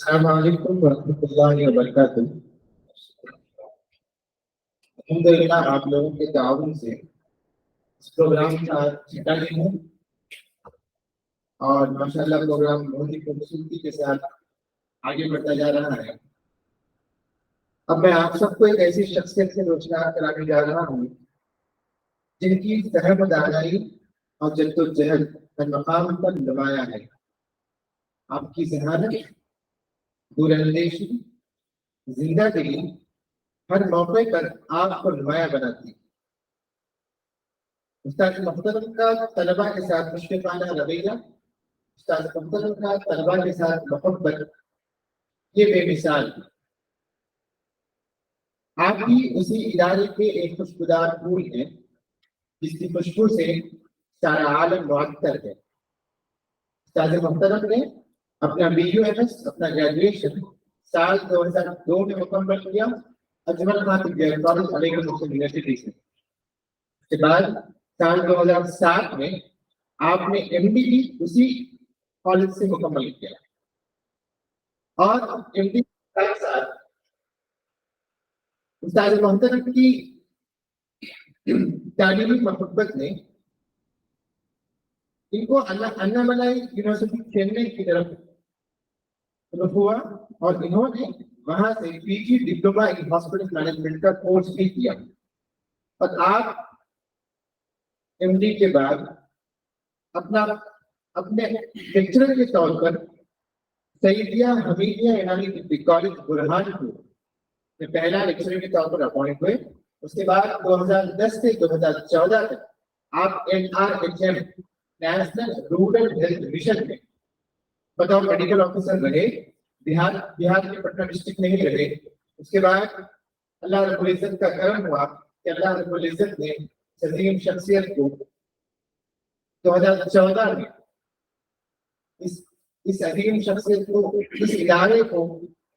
अस्सलाम वालेकुम वरहमतुल्लाहि वबरकातुह। अल्हम्दुलिल्लाह आप लोगों के ताउन से इस प्रोग्राम का छठा दिन है और माशाअल्लाह प्रोग्राम बहुत ही खूबसूरती के साथ आगे बढ़ता जा रहा है। अब मैं आप सबको एक ऐसी शख्सियत से रोजगार कराने जा रहा हूँ जिनकी सहमदारी और जद्दोजहद हर मकाम पर नुमाया है। आपकी जहानत, दूरंदेशी, जिंदादिली हर मौके पर आपको नुमाया बनाती है। उस्ताद मोहतरम का तलबा के साथ मुश्किलाना रवैया, उस्ताद मोहतरम का तलबा के साथ मोहब्बत, ये बेमिसाल है। आप भी उसी इदारे के एक खुशबूदार फूल हैं जिसकी खुशबू से सारा आलम मुअत्तर है। उस्ताद मोहतरम ने अपना BUMS अपना ग्रेजुएशन साल 2002 में मुकम्मल किया अजमल खान कॉलेज अलीगढ़ मुस्लिम यूनिवर्सिटी से। उसके बाद साल 2007 में आपने MD भी उसी कॉलेज से मुकम्मल किया और MD के साथ उस्ताद मोहतरम की तालीमी मोहब्बत ने इनको अन्नामलाई यूनिवर्सिटी चेन्नई की तरफ रुख हुआ और इन्होंने वहां से PG diploma in hospital management का कोर्स भी किया और आप MD के बाद अपना अपने लेक्चरर के तौर पर सईदिया हमीदिया इनामी डिग्री कॉलेज बुरहानपुर में पहला लेक्चरर के तौर पर अपॉइंट हुए। उसके बाद 2010 से 2014 तक आप NRHM national rural health mission में बतौर मेडिकल ऑफिसर रहे। बिहार के पटना डिस्ट्रिक्ट में ही रहे। उसके बाद अल्लाह रब्बुल इज्जत का करम हुआ कि अल्लाह रब्बुल इज्जत ने अजीम शख्सियत को 2014 में इस अजीम शख्सियत को इस इदारे को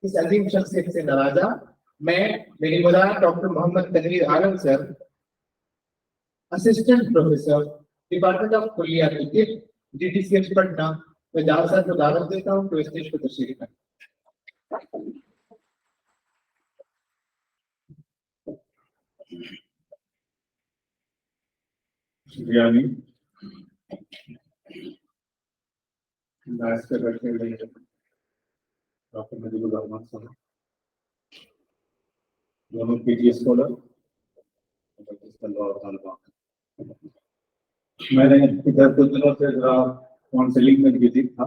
इस अजीम शख्सियत से नवाजा। मैं मेरी मुदार doctor Mohammad Tanveer Alam sir, assistant professor department of कुलियात DTCH पटना, मैं जावेद सर को दावत देता हूँ तो स्टेज पर तशरीफ लाएं। शुक्रिया अमीन। बैठ रहे डॉक्टर नजीबुर रहमान साहब, दोनों PG स्कॉलर, मैंने इधर कुछ दिनों से जरा काउंसलिंग में बिजी था।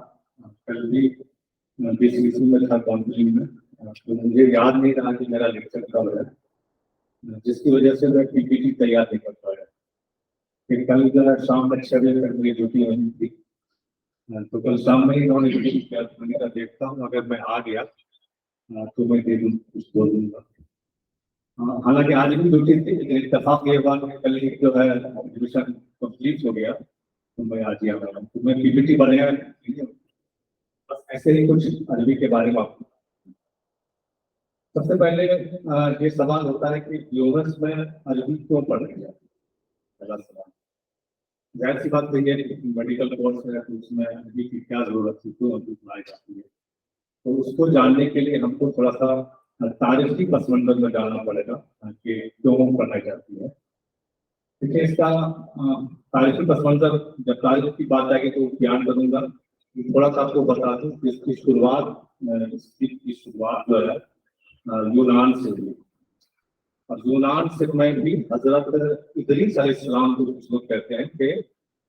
कल भी BCC में था काउंसलिंग में, तो मुझे याद नहीं रहा कि मेरा लेक्चर कब है, जिसकी वजह से मैं PPT तैयार नहीं कर पाया। फिर कल जो है शाम में 6 बजे तक मेरी ड्यूटी होनी थी, तो कल शाम में ही उन्होंने ड्यूटी किया। मैंने कहा देखता हूँ अगर मैं आ गया तो मैं दे दूँ, कुछ बोल दूंगा। हालांकि आज भी ड्यूटी थी, लेकिन इत्तेफाक ये बात कि कल जो है एडमिशन कंप्लीट हो गया तो मैं आज ही आ रहा हूँ। तो मैं PPT बनाया बस ऐसे ही कुछ अरबी के बारे में आपको। सबसे पहले ये सवाल होता है कि यूएस में अरबी क्यों पढ़ रही है। पहला सवाल, जाहिर सी बात है कि मेडिकल कोर्स है तो उसमें अरबी की क्या जरूरत है, क्यों अरबी पढ़ाई जाती है। तो उसको जानने के लिए हमको थोड़ा सा तारीखी पस मंजर में जानना पड़ेगा कि क्यों पढ़ाई जाती है। देखिए इसका तारीखी पस मंजर, जब तारीख की बात आएगी तो बयान करूंगा। थोड़ा सा आपको बता दूं कि इसकी शुरुआत जो है यूनान से हुई और यूनान से में भी हजरत इदरीस अलैहिस्सलाम को कुछ लोग कहते हैं कि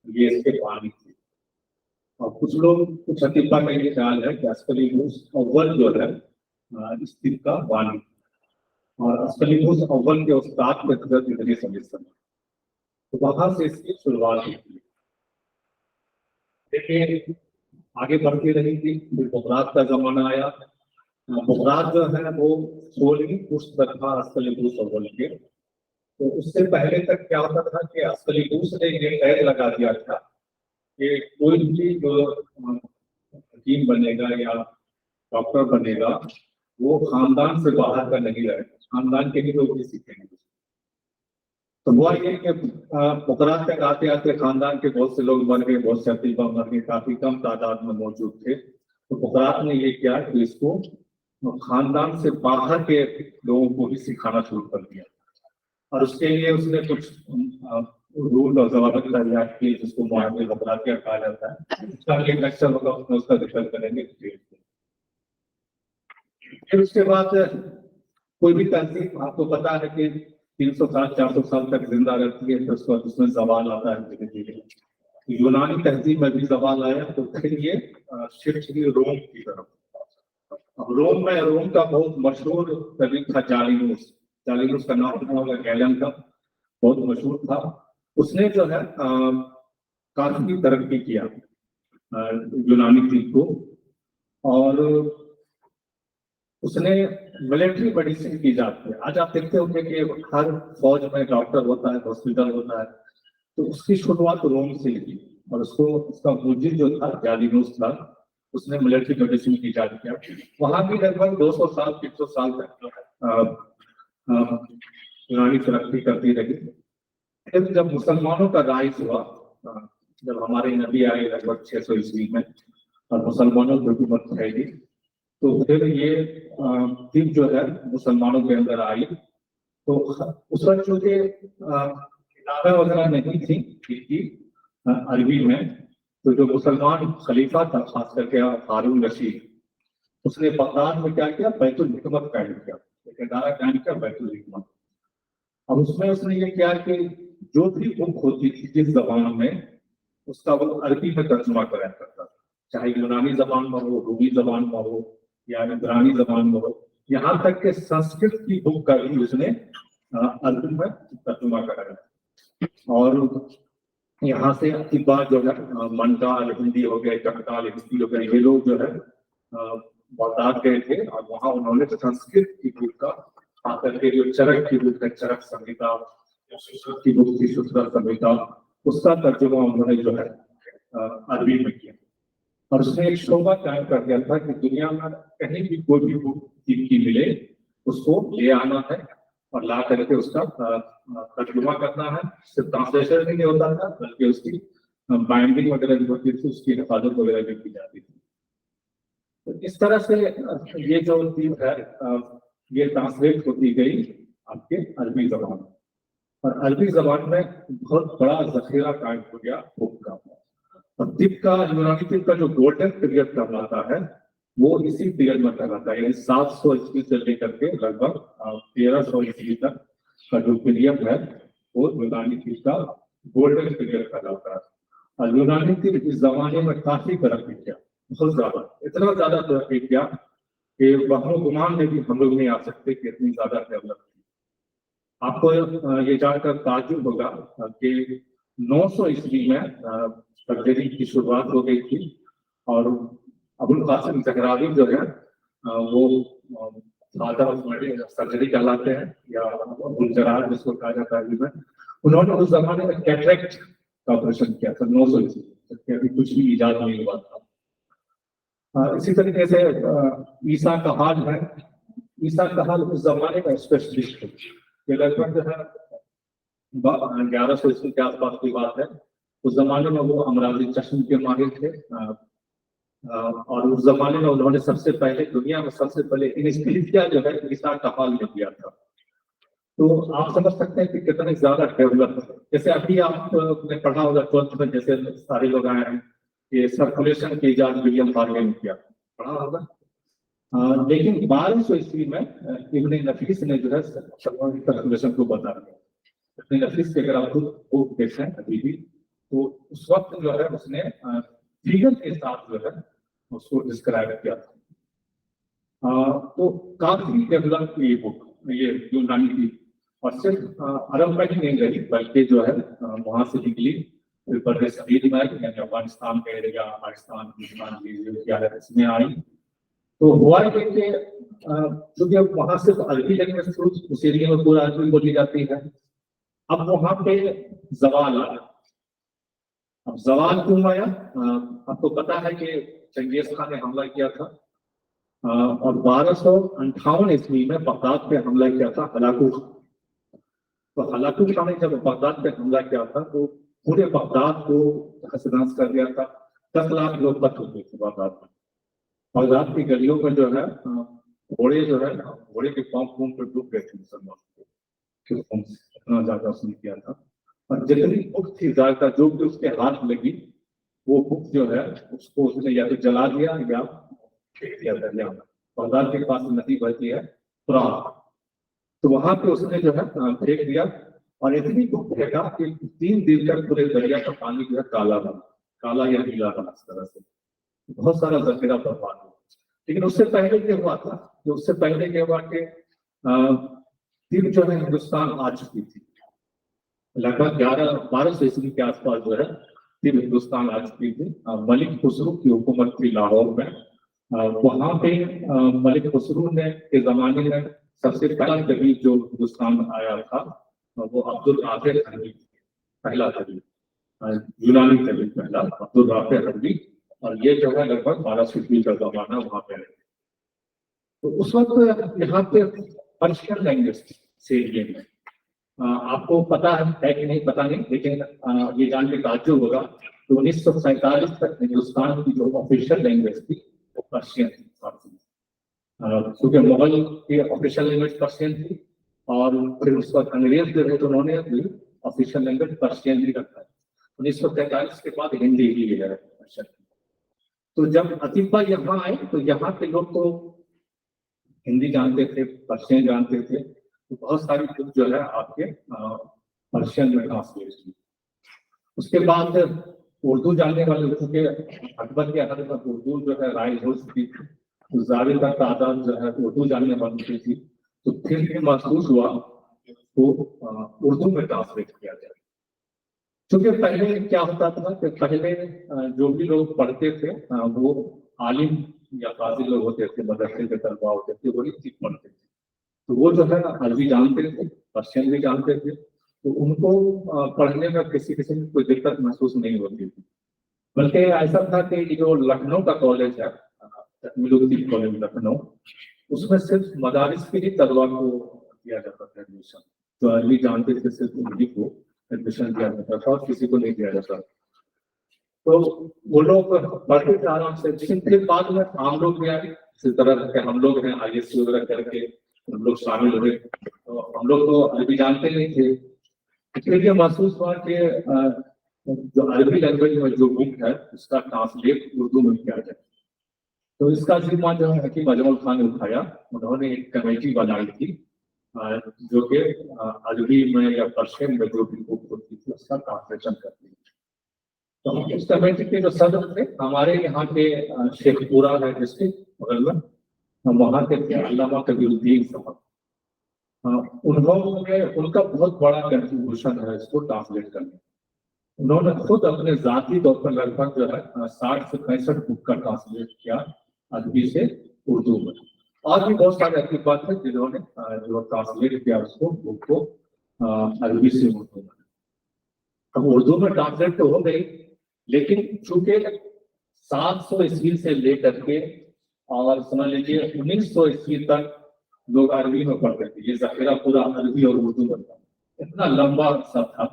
ये इसके पानी थे। और कुछ लोग कुछ हकीका में ये ख्याल है कि अस्कलिमूस अव्वल जो है इस दिन का वानी और अस्कलिमूस अव्वल के उस्ताद के हजरत इदरीस अलैहिस्सलाम, तो वहां से इसकी शुरुआत हुई। देखिए आगे बढ़ती रही थी, बुगरात का जमाना आया। बुगरात जो है वो 16वीं पुश्त तक था अस्कलिमूस अव्वल के। तो उससे पहले तक क्या होता था कि अस्कलिमूस ने ये कैद लगा दिया था कि कोई भी जो हकीम बनेगा या डॉक्टर बनेगा वो खानदान से बाहर का नहीं रहेगा, खानदान के भी लोग भी सीखेंगे। तो हुआ ये कि बुगरात तक आते आते खानदान के बहुत से लोग मर गए, बहुत से अतीबा मर गए, काफी कम तादाद में मौजूद थे। तो बुकरात ने ये किया कि इसको खानदान से बाहर के लोगों को भी सिखाना शुरू कर दिया, और उसके लिए उसने कुछ रूल और जवाब तैयार किए जिसको मुआवजे बकरातिया कहा जाता है। उसका एक लेक्चर होगा, उसमें उसका जिक्र करेंगे। फिर उसके बाद कोई भी तहजीब आपको पता है कि 300 साल 400 साल तक जिंदा रहती है, फिर उसके बाद उसमें जवाल आता है धीरे धीरे। यूनानी तहजीब में भी जवाल आया, तो फिर ये शिफ्ट हुई रोम की तरफ। अब रोम का बहुत मशहूर तबीब था जालिनूस। जालिनूस का नाम सुना होगा, गैलन का, बहुत मशहूर था। उसने जो है काफी तरक्की किया यूनानी टीम को, और उसने मिलिट्री मेडिसिन की जाती है। आज आप देखते होंगे कि हर फौज में डॉक्टर होता है, हॉस्पिटल होता है, तो उसकी शुरुआत रोम से हुई, और उसका मुजिब जो था जालिनूस था, उसने मिलिट्री मेडिसिन की इजाद किया। वहां भी लगभग 200 साल 300 साल तक यूनानी तरक्की करती रही। फिर जब मुसलमानों का राइज हुआ, जब हमारे नबी आए लगभग 600 ईस्वी में, और मुसलमानों की हुकूमत फैली, तो फिर ये दिन जो है मुसलमानों के अंदर आई। तो उस वक्त चूंकि किताबें वगैरह नहीं थी अरबी में, तो जो मुसलमान खलीफा था, खास करके हारून रशीद, उसने बगदाद में क्या किया, बैतुल हिकमत कायम किया, एक इदारा कायम किया बैतुल हिकमत। अब उसमें उसने ये किया कि जो भी बुक होती थी जिस जबान में, उसका वो अरबी में तर्जुमा कराया करता था, चाहे यूनानी जबान में हो, रूबी जबान में हो, या इब्रानी जबान में हो, यहाँ तक के संस्कृत की बुक का भी उसने अरबी में तर्जुमा कराया। और यहाँ से अतिबा जो है, मनकाल हिंदी हो गए, चकताल हिंदी हो गए, ये लोग जो है बगदाद गए थे, और वहाँ उन्होंने संस्कृत की बुक का, खासकर के जो चरक की बुक है, चरक संहिता, की बुक थी सूत्र संहिता, उसका तर्जुमा उन्होंने जो है अरबी में किया। और उसने एक शोभा कायम कर दिया था कि दुनिया में कहीं भी कोई भी बुक की मिले, उसको ले आना है और ला करके उसका तर्जुमा करना है। सिर्फ ट्रांसलेशन भी नहीं होता था, बल्कि उसकी बाइंडिंग वगैरह जो होती थी, उसकी हिफाजत वगैरह भी की जाती थी। तो इस तरह से ये जो चीज है, ये ट्रांसलेट होती गई आपके अरबी जबान में, और अरबी जबान में बहुत बड़ा जखीरा कायम हो गया बुक का। और तिब का, यूनानी तिब का जो गोल्डन पीरियड कहलाता है, वो इसी पीरियड में कहलाता है, यानी 700 ईस्वी से लेकर के लगभग 1300 ईस्वी तक का जो पीरियड है, वो यूनानी तिब का गोल्डन पीरियड कहलाता है। और यूनानी तिब इस जमाने में काफी तरक्की किया, बहुत ज्यादा, इतना ज्यादा तरक्की किया कि वहम गुमान में भी हम लोग नहीं आ सकते कि इतनी ज्यादा डेवलप थी। आपको ये जानकर ताज्जुब होगा कि 900 ईस्वी में सर्जरी की शुरुआत हो गई थी, और अबुल कासिम ज़हरावी जो है वो फादर ऑफ सर्जरी कहलाते हैं, या अबुल जरार जिसको कहा जाता है, उन्होंने उस जमाने में कैटरेक्ट का ऑपरेशन किया था 900 ईस्वी, जबकि अभी कुछ भी इजाद नहीं हुआ था। इसी तरीके से ईसा कहाल है, ईसा कहाल उस जमाने का स्पेशलिस्ट है, ये लगभग जो है 1100 ईस्वी के आसपास की बात है। उस जमाने में वो अमराजी चश्म के माहिर थे, और उस जमाने में उन्होंने सबसे पहले, दुनिया में सबसे पहले एनेस्थीसिया जो है ईसा कहाल ने किया था। तो आप समझ सकते हैं कि कितने ज्यादा डेवलप है। जैसे अभी आपने पढ़ा होगा 12th में, जैसे सारे लोग आए हैं, ये सर्कुलेशन की इजाद विलियम हार्वे ने किया, पढ़ा होगा। लेकिन 1200 ईस्वी में इब्न नफीस ने जो है सर्कुलेशन को बता दिया। इब्न नफीस के अगर आप बुक देखें अभी भी, तो उस वक्त जो है उसने फिगर के साथ जो है उसको डिस्क्राइब किया था। तो काफी डेवलप ये बुक, ये यूनानी की, और सिर्फ अरब में ही नहीं रही, बल्कि जो है वहां से निकली फिर बड़े सदीद में, यानी अफगानिस्तान का एरिया, पाकिस्तान, हिंदुस्तान इसमें आई। तो हुआ ये कि क्योंकि अब वहां से अरबी लैंग्वेज थ्रू उस एरिया में पूरा अरबी बोली जाती है, अब वहां पे जवाल आया। अब जवाल क्यों आया? आपको पता है कि चंगेज खान ने हमला किया था, और 1258 ईस्वी में बगदाद पे हमला किया था हलाकू। तो हलाकू खान ने जब बगदाद पे हमला किया था, तो पूरे बगदाद को तहस नहस कर दिया था। 10 लाख लोग कत्ल हुए थे बगदाद में। और रात की गलियों में जो है घोड़े जो है घोड़े के पाँव घूम पर डूब गए थे मुसलमान क्यों इतना ज्यादा उसने किया था। और जितनी भूख थी ज्यादा जो भी उसके हाथ लगी वो भूख जो है उसको उसने या तो जला दिया या फेंक दिया दरिया में। बगदाद के पास नदी बहती है फुरात, तो वहां पे उसने जो है फेंक दिया और इतनी भूख फेंका कि 3 दिन तक पूरे दरिया का पानी जो है काला या नीला बना इस तरह से। बहुत सारा जखीरा बर्बाद हुआ। लेकिन उससे पहले क्या हुआ था, जो उससे पहले क्या हुआ कि तीर जो है हिंदुस्तान आ चुकी थी, लगभग 1100-1200 ईस्वी के आसपास जो है फिर हिंदुस्तान आ चुकी थी। मलिक खुसरो की हुकूमत थी लाहौर में। वहां पे मलिक खुसरो ने के जमाने में सबसे पहला कवि जो हिंदुस्तान आया था वो अब्दुल राफे हरवी, पहला कवि, यूनानी कवि पहला अब्दुल राफे हरवी। और ये जो है लगभग 1200 ईस्वी का जमाना वहां पे। तो उस वक्त यहाँ पे पर्शियन लैंग्वेज से ये है। आपको पता है कि नहीं पता नहीं, लेकिन ये जान के ताज्जुब होगा तो 1947 तक हिंदुस्तान की जो ऑफिशियल लैंग्वेज थी वो पर्शियन थी। क्योंकि मुगल की ऑफिशियल लैंग्वेज पर्शियन थी और फिर उस वक्त अंग्रेज जो है तो उन्होंने अपनी ऑफिशियल लैंग्वेज पर्शियन ही रखा है। 1943 के बाद हिंदी ही है पर्शियन। तो जब अतीफा यहाँ आए तो यहाँ के लोग तो हिंदी जानते थे, पर्शियन जानते थे, तो बहुत सारी बुक जो है आपके पर्शियन में ट्रांसलेट की। उसके बाद उर्दू जानने वाले, क्योंकि अकबर के अहद में उर्दू जो है राइज हो चुकी थी, तो ज्यादा तादाद जो है उर्दू जानने वाली थी। तो फिर भी महसूस हुआ तो उर्दू में ट्रांसलेट किया जाए। क्योंकि पहले क्या होता था कि पहले जो भी लोग पढ़ते थे वो आलिम या काजी लोग होते थे, मदरसे के तलबा होते थे, वही चीज पढ़ते थे। तो वो जो है अरबी जानते थे, पर्शियन भी जानते थे, तो उनको पढ़ने में किसी किस्म की कोई दिक्कत महसूस नहीं होती थी। बल्कि ऐसा था कि जो लखनऊ का कॉलेज है, तकमीलुद्दीन कॉलेज लखनऊ, उसमें सिर्फ मदारिस के ही तलबा को दिया जाता था एडमिशन। तो अरबी जानते थे सिर्फ उन्हीं को एडमिशन दिया जाता था और किसी को नहीं दिया जाता। तो वो लोग पढ़ते थे आराम से। लेकिन फिर बाद में हम लोग भी आए, इसी तरह के हम लोग हैं ISC वगैरह करके हम लोग शामिल हुए। तो हम लोग तो अरबी जानते नहीं थे, इसलिए ये महसूस हुआ कि जो अरबी लैंग्वेज में जो बुक है उसका ट्रांसलेट उर्दू में किया जाए। तो इसका जिम्मा जो है हकीम अजमल खान ने उठाया। उन्होंने एक कमेटी बनाई थी जो कि अरबी में या पर्शियन में जो भी बुक होती थी उसका ट्रांसलेशन करती थी। तो इस कमेटी के जो सदस्य थे हमारे यहाँ के शेखपुरा है डिस्ट्रिक्ट बगल में, वहाँ के थे अल्लामा कबीरुद्दीन साहब। उन्होंने उनका बहुत बड़ा कंट्रीब्यूशन है इसको ट्रांसलेट करने। उन्होंने खुद अपने जाती तौर पर लगभग जो है 60 से 65 बुक का ट्रांसलेट किया अरबी से उर्दू में। और भी बहुत सारे ऐसी बात है जिन्होंने जो ट्रांसलेट किया उसको बुक को अरबी से उर्दू में। अब उर्दू में ट्रांसलेट तो हो गई, लेकिन चूंकि 700 ईस्वी से लेकर के और समझ लीजिए 1900 ईस्वी तक लोग अरबी में पढ़ते थे, ये जखीरा पूरा अरबी और उर्दू में था, इतना लंबा सब था।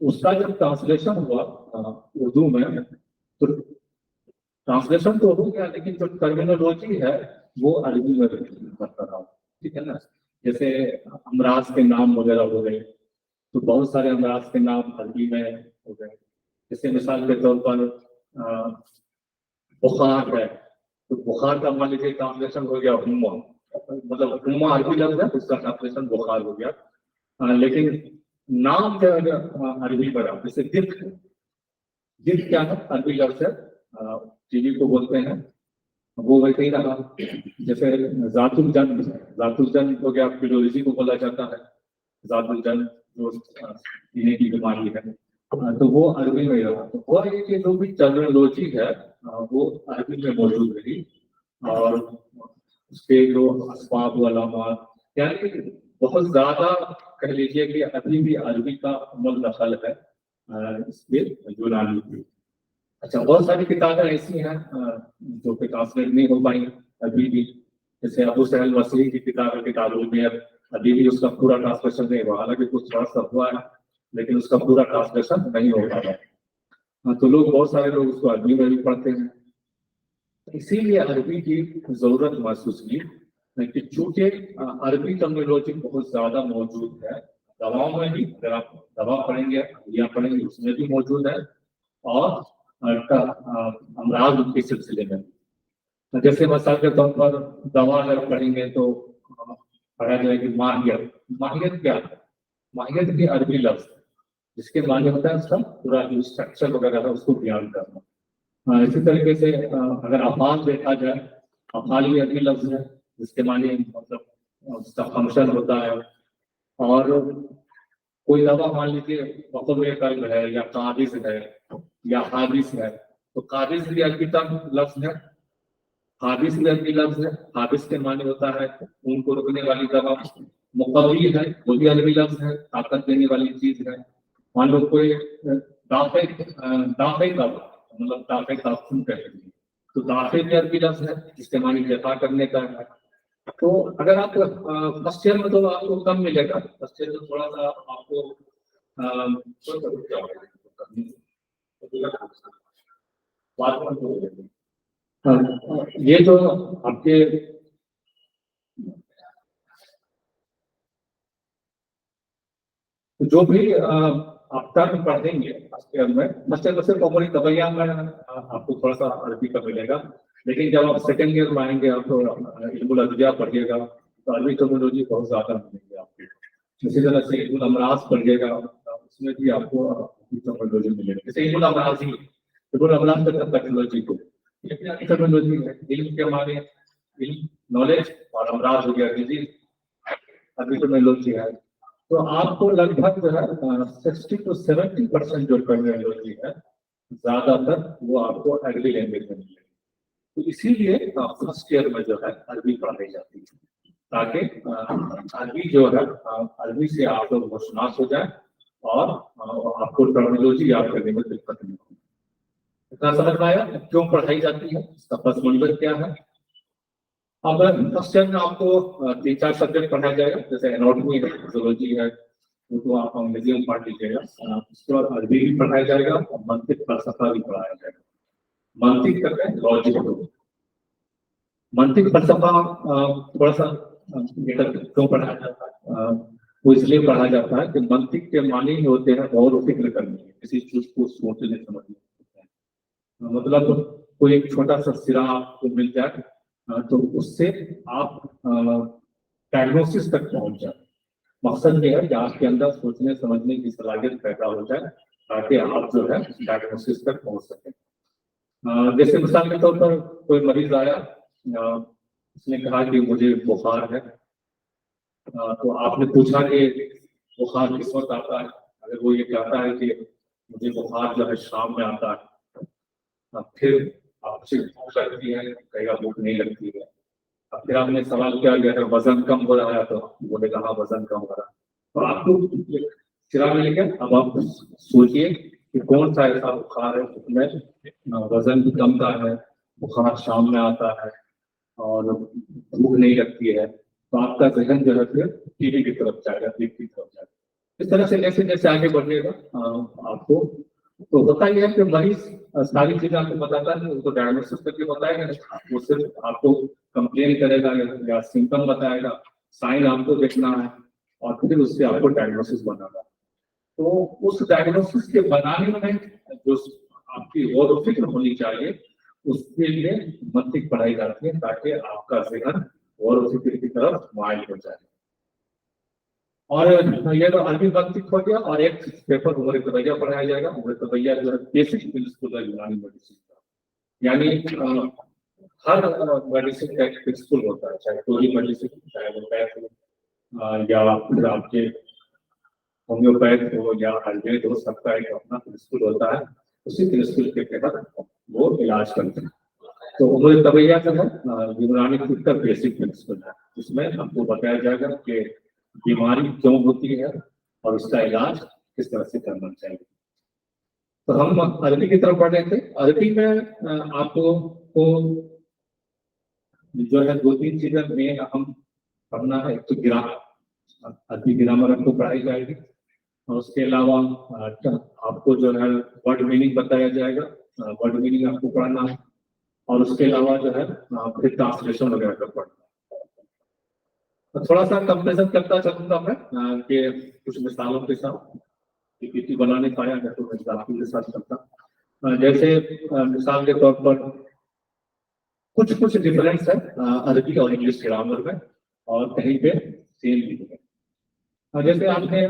उसका जब ट्रांसलेशन हुआ उर्दू में तो ट्रांसलेशन तो हो गया, लेकिन जो टर्मिनोलॉजी है वो अरबी में करता रहा। ठीक है ना, जैसे अमराज के नाम वगैरह हो गए तो बहुत सारे अमराज के नाम अरबी में हो गए। जैसे मिसाल के तौर पर बुखार है तो बुखार का मान लीजिए ट्रांसलेशन हो गया हुम्मा, मतलब हुम्मा अरबी लफ्ज है, उसका ट्रांसलेशन बुखार हो गया। लेकिन नाम जो है अरबी बना, जैसे दिल क्या है अरबी लफ्ज है, टीवी को बोलते हैं, वो वैसे ही रहा। जैसे जातुल जन हो गया, फिलोलॉजी को बोला जाता है, जातुल जन जो सीने की बीमारी है, तो वो अरबी में रहा। तो वो ये जो भी टर्मिनोलॉजी है वो अरबी में मौजूद रही। और उसके जो अस्बाब अलामात, यानी बहुत ज्यादा कह लीजिए कि अभी भी अरबी का अमल दखल है इसके यूनानी की। अच्छा, बहुत सारी किताबें ऐसी हैं जो कि ट्रांसलेट नहीं हो पाई अभी भी। जैसे अबू सहल वसीम की किताब में अभी भी उसका पूरा ट्रांसलेशन नहीं हुआ, हालांकि कुछ थोड़ा सा हुआ है लेकिन उसका पूरा ट्रांसलेशन नहीं हो पाया। तो लोग बहुत सारे लोग उसको अरबी में भी पढ़ते हैं। इसीलिए अरबी की जरूरत महसूस की कि चूंकि अरबी टर्मिनोलॉजी बहुत ज्यादा मौजूद है दवाओं में भी। अगर आप दवा पढ़ेंगे या पढ़ेंगे उसमें भी मौजूद है, और अमराज के सिलसिले में। जैसे मिसाल के तौर पर दवा अगर पढ़ेंगे तो पढ़ा जाएगी माहियत। माहियत क्या है? माहियत भी अरबी लफ्ज है जिसके माने होता है उसका पूरा जो स्ट्रक्चर वगैरह है उसको बयान करना। इसी तरीके से अगर अफाल देखा जाए, अफाल भी अरबी लफ्ज है जिसके माने मतलब उसका फंक्शन होता है। और कोई दवा मान लीजिए वक़्फ़े कल्ब है या काबिज है या हादिस है, तो काबिज भी अरबी का लफ्ज है, हादिस भी अरबी लफ्ज है। हादिस के माने होता है खून को रोकने वाली दवा। मुक़व्वी है, वो भी अरबी लफ्ज है, ताकत देने वाली चीज है। मान लो कोई दाफे का मतलब दाफे का खून कहते हैं, तो दाफे भी अरबी लफ्ज है जिसके माने दफा करने का है। तो अगर आप फर्स्ट ईयर में तो आपको कम मिलेगा, फर्स्ट ईयर में थोड़ा सा आपको ये जो आपके जो भी आप टर्म पढ़ेंगे फर्स्ट ईयर में, फर्स्ट ईयर में सिर्फ कॉमन दवाइयाँ में आपको थोड़ा सा अरबी का मिलेगा। लेकिन जब आप सेकेंड ईयर में आएंगे आप इल्मुल अदविया पढ़िएगा तो अरबी टर्मिनोलॉजी बहुत ज्यादा मिलेगी आपके। इसी तरह से इल्मुल अमराज पढ़िएगा, उसमें भी आपको अरबी टर्मिनोलॉजी मिलेगी। जैसे इल्मुल अमराज ही, इल्मुल अमराज का टर्मिनोलॉजी को ये भी अरबी टर्मिनोलॉजी है। इल्म के हमारे इल्म नॉलेज और अमराज हो गया डिजीज, अरबी टर्मिनोलॉजी है। तो आपको लगभग जो है 60 to 70% जो टर्मिनोलॉजी है ज्यादातर वो आपको अरबी लैंग्वेज में मिलेगी। तो इसीलिए फर्स्ट ईयर में जो है अरबी पढ़ाई जाती है, ताकि अरबी जो है अरबी से आप लोग होशनास हो जाए और आपको टर्मिनोलॉजी याद करने में दिक्कत नहीं हो। इतना समझ में आया क्यों पढ़ाई जाती है, इसका पस मंजर क्या है? अब फर्स्ट ईयर में आपको 3-4 सब्जेक्ट पढ़ाया जाएगा, जैसे एनाटॉमी है, फिजियोलॉजी है, वो तो आप अंग्रेजी में पढ़ लीजिएगा। उसके बाद अरबी भी पढ़ाया जाएगा और मंतिक फलसफा भी पढ़ाया जाएगा। मंतिक करते हैं लॉजिक को। मंतिक फलसफा थोड़ा सा क्यों पढ़ाया जाता है? वो इसलिए पढ़ाया जाता है कि मंतिक के माने ही होते हैं गौर और फिक्र करने, किसी चीज को सोचने समझने। मतलब कोई एक छोटा सा सिरा आपको मिल जाए तो उससे आप डायग्नोसिस तक पहुंच जाए। मकसद ये है कि आपके अंदर सोचने समझने की सलाहियत पैदा हो जाए ताकि आप जो है डायग्नोसिस तक पहुंच सकें। जैसे मिसाल के तौर पर कोई मरीज आया, उसने कहा कि मुझे बुखार है, तो आपने पूछा कि बुखार किस वक्त आता है। अगर वो ये कहता है कि मुझे बुखार जो है शाम में आता है, फिर आपसे भूख लगती है, कहेगा भूख नहीं लगती है। अब फिर आपने सवाल किया कि अगर वजन कम हो रहा है तो बोले कहा वजन कम हो रहा है। तो आपको सिरा मिल गया। अब आप सोचिए कि कौन सा ऐसा बुखार है जिसमें वजन भी कम का है, बुखार शाम में आता है और भूख नहीं लगती है। तो आपका जहन जो है फिर टीवी की तरफ जाएगा, पीठ की तरफ जाएगा। इस तरह से जैसे जैसे आगे बढ़िएगा आपको तो होता ही है कि मरीज सारी चीजें आपको बताता है, उसको डायग्नोसिस करके बताएगा। वो सिर्फ आपको कंप्लेन करेगा या सिम्टम बताएगा, साइन आपको देखना है और फिर उससे आपको डायग्नोसिस बनाना। तो उस डायग्नोसिस के बनाने में जो आपकी गौर और फिक्र होनी चाहिए, उसके लिए मंतिक पढ़ाई जाती है ताकि आपका जहन गौर और फिक्र की तरफ माइल हो जाए। और ये तो अरबी मंतिक हो गया, और एक पेपर उमर तबैया पढ़ाया जाएगा। उमर तबैया जो है बेसिक प्रिंसिपल है यूनानी मेडिसिन का, यानी हर मेडिसिन का एक प्रिंसिपल होता है, चाहे कोई मेडिसिन, चाहे वो पैथ या फिर आपके होम्योपैथ हो या आयुर्वेद हो, सबका एक अपना प्रिंसिपल होता है। उसी प्रिंसिपल के तहत वो इलाज करते हैं। तो उमर तबैया जो है यूनानी का बेसिक प्रिंसिपल है, जिसमें आपको बताया जाएगा कि बीमारी क्यों होती है और उसका इलाज किस तरह से करना चाहिए। तो हम अरबी की तरफ बढ़ रहे थे। अरबी में आपको को जो है 2-3 चीजें मेन हम पढ़ना है। एक तो ग्रामर, अरबी ग्रामर आपको पढ़ाई जाएगी, और उसके अलावा आपको जो है वर्ड मीनिंग बताया जाएगा, वर्ड मीनिंग आपको पढ़ना है। और उसके अलावा जो है फिर ट्रांसलेशन वगैरह कर पड़ता है। तो थोड़ा सा कंपेरिजन करता चलूंगा मैं कि कुछ मिसालों के साथ पीपीटी बना नहीं पाया अगर तो मैं आपके के साथ करता। जैसे मिसाल के तौर पर कुछ कुछ डिफरेंस है अरबी और इंग्लिश ग्रामर में, और कहीं पे सेम भी है। जैसे आपने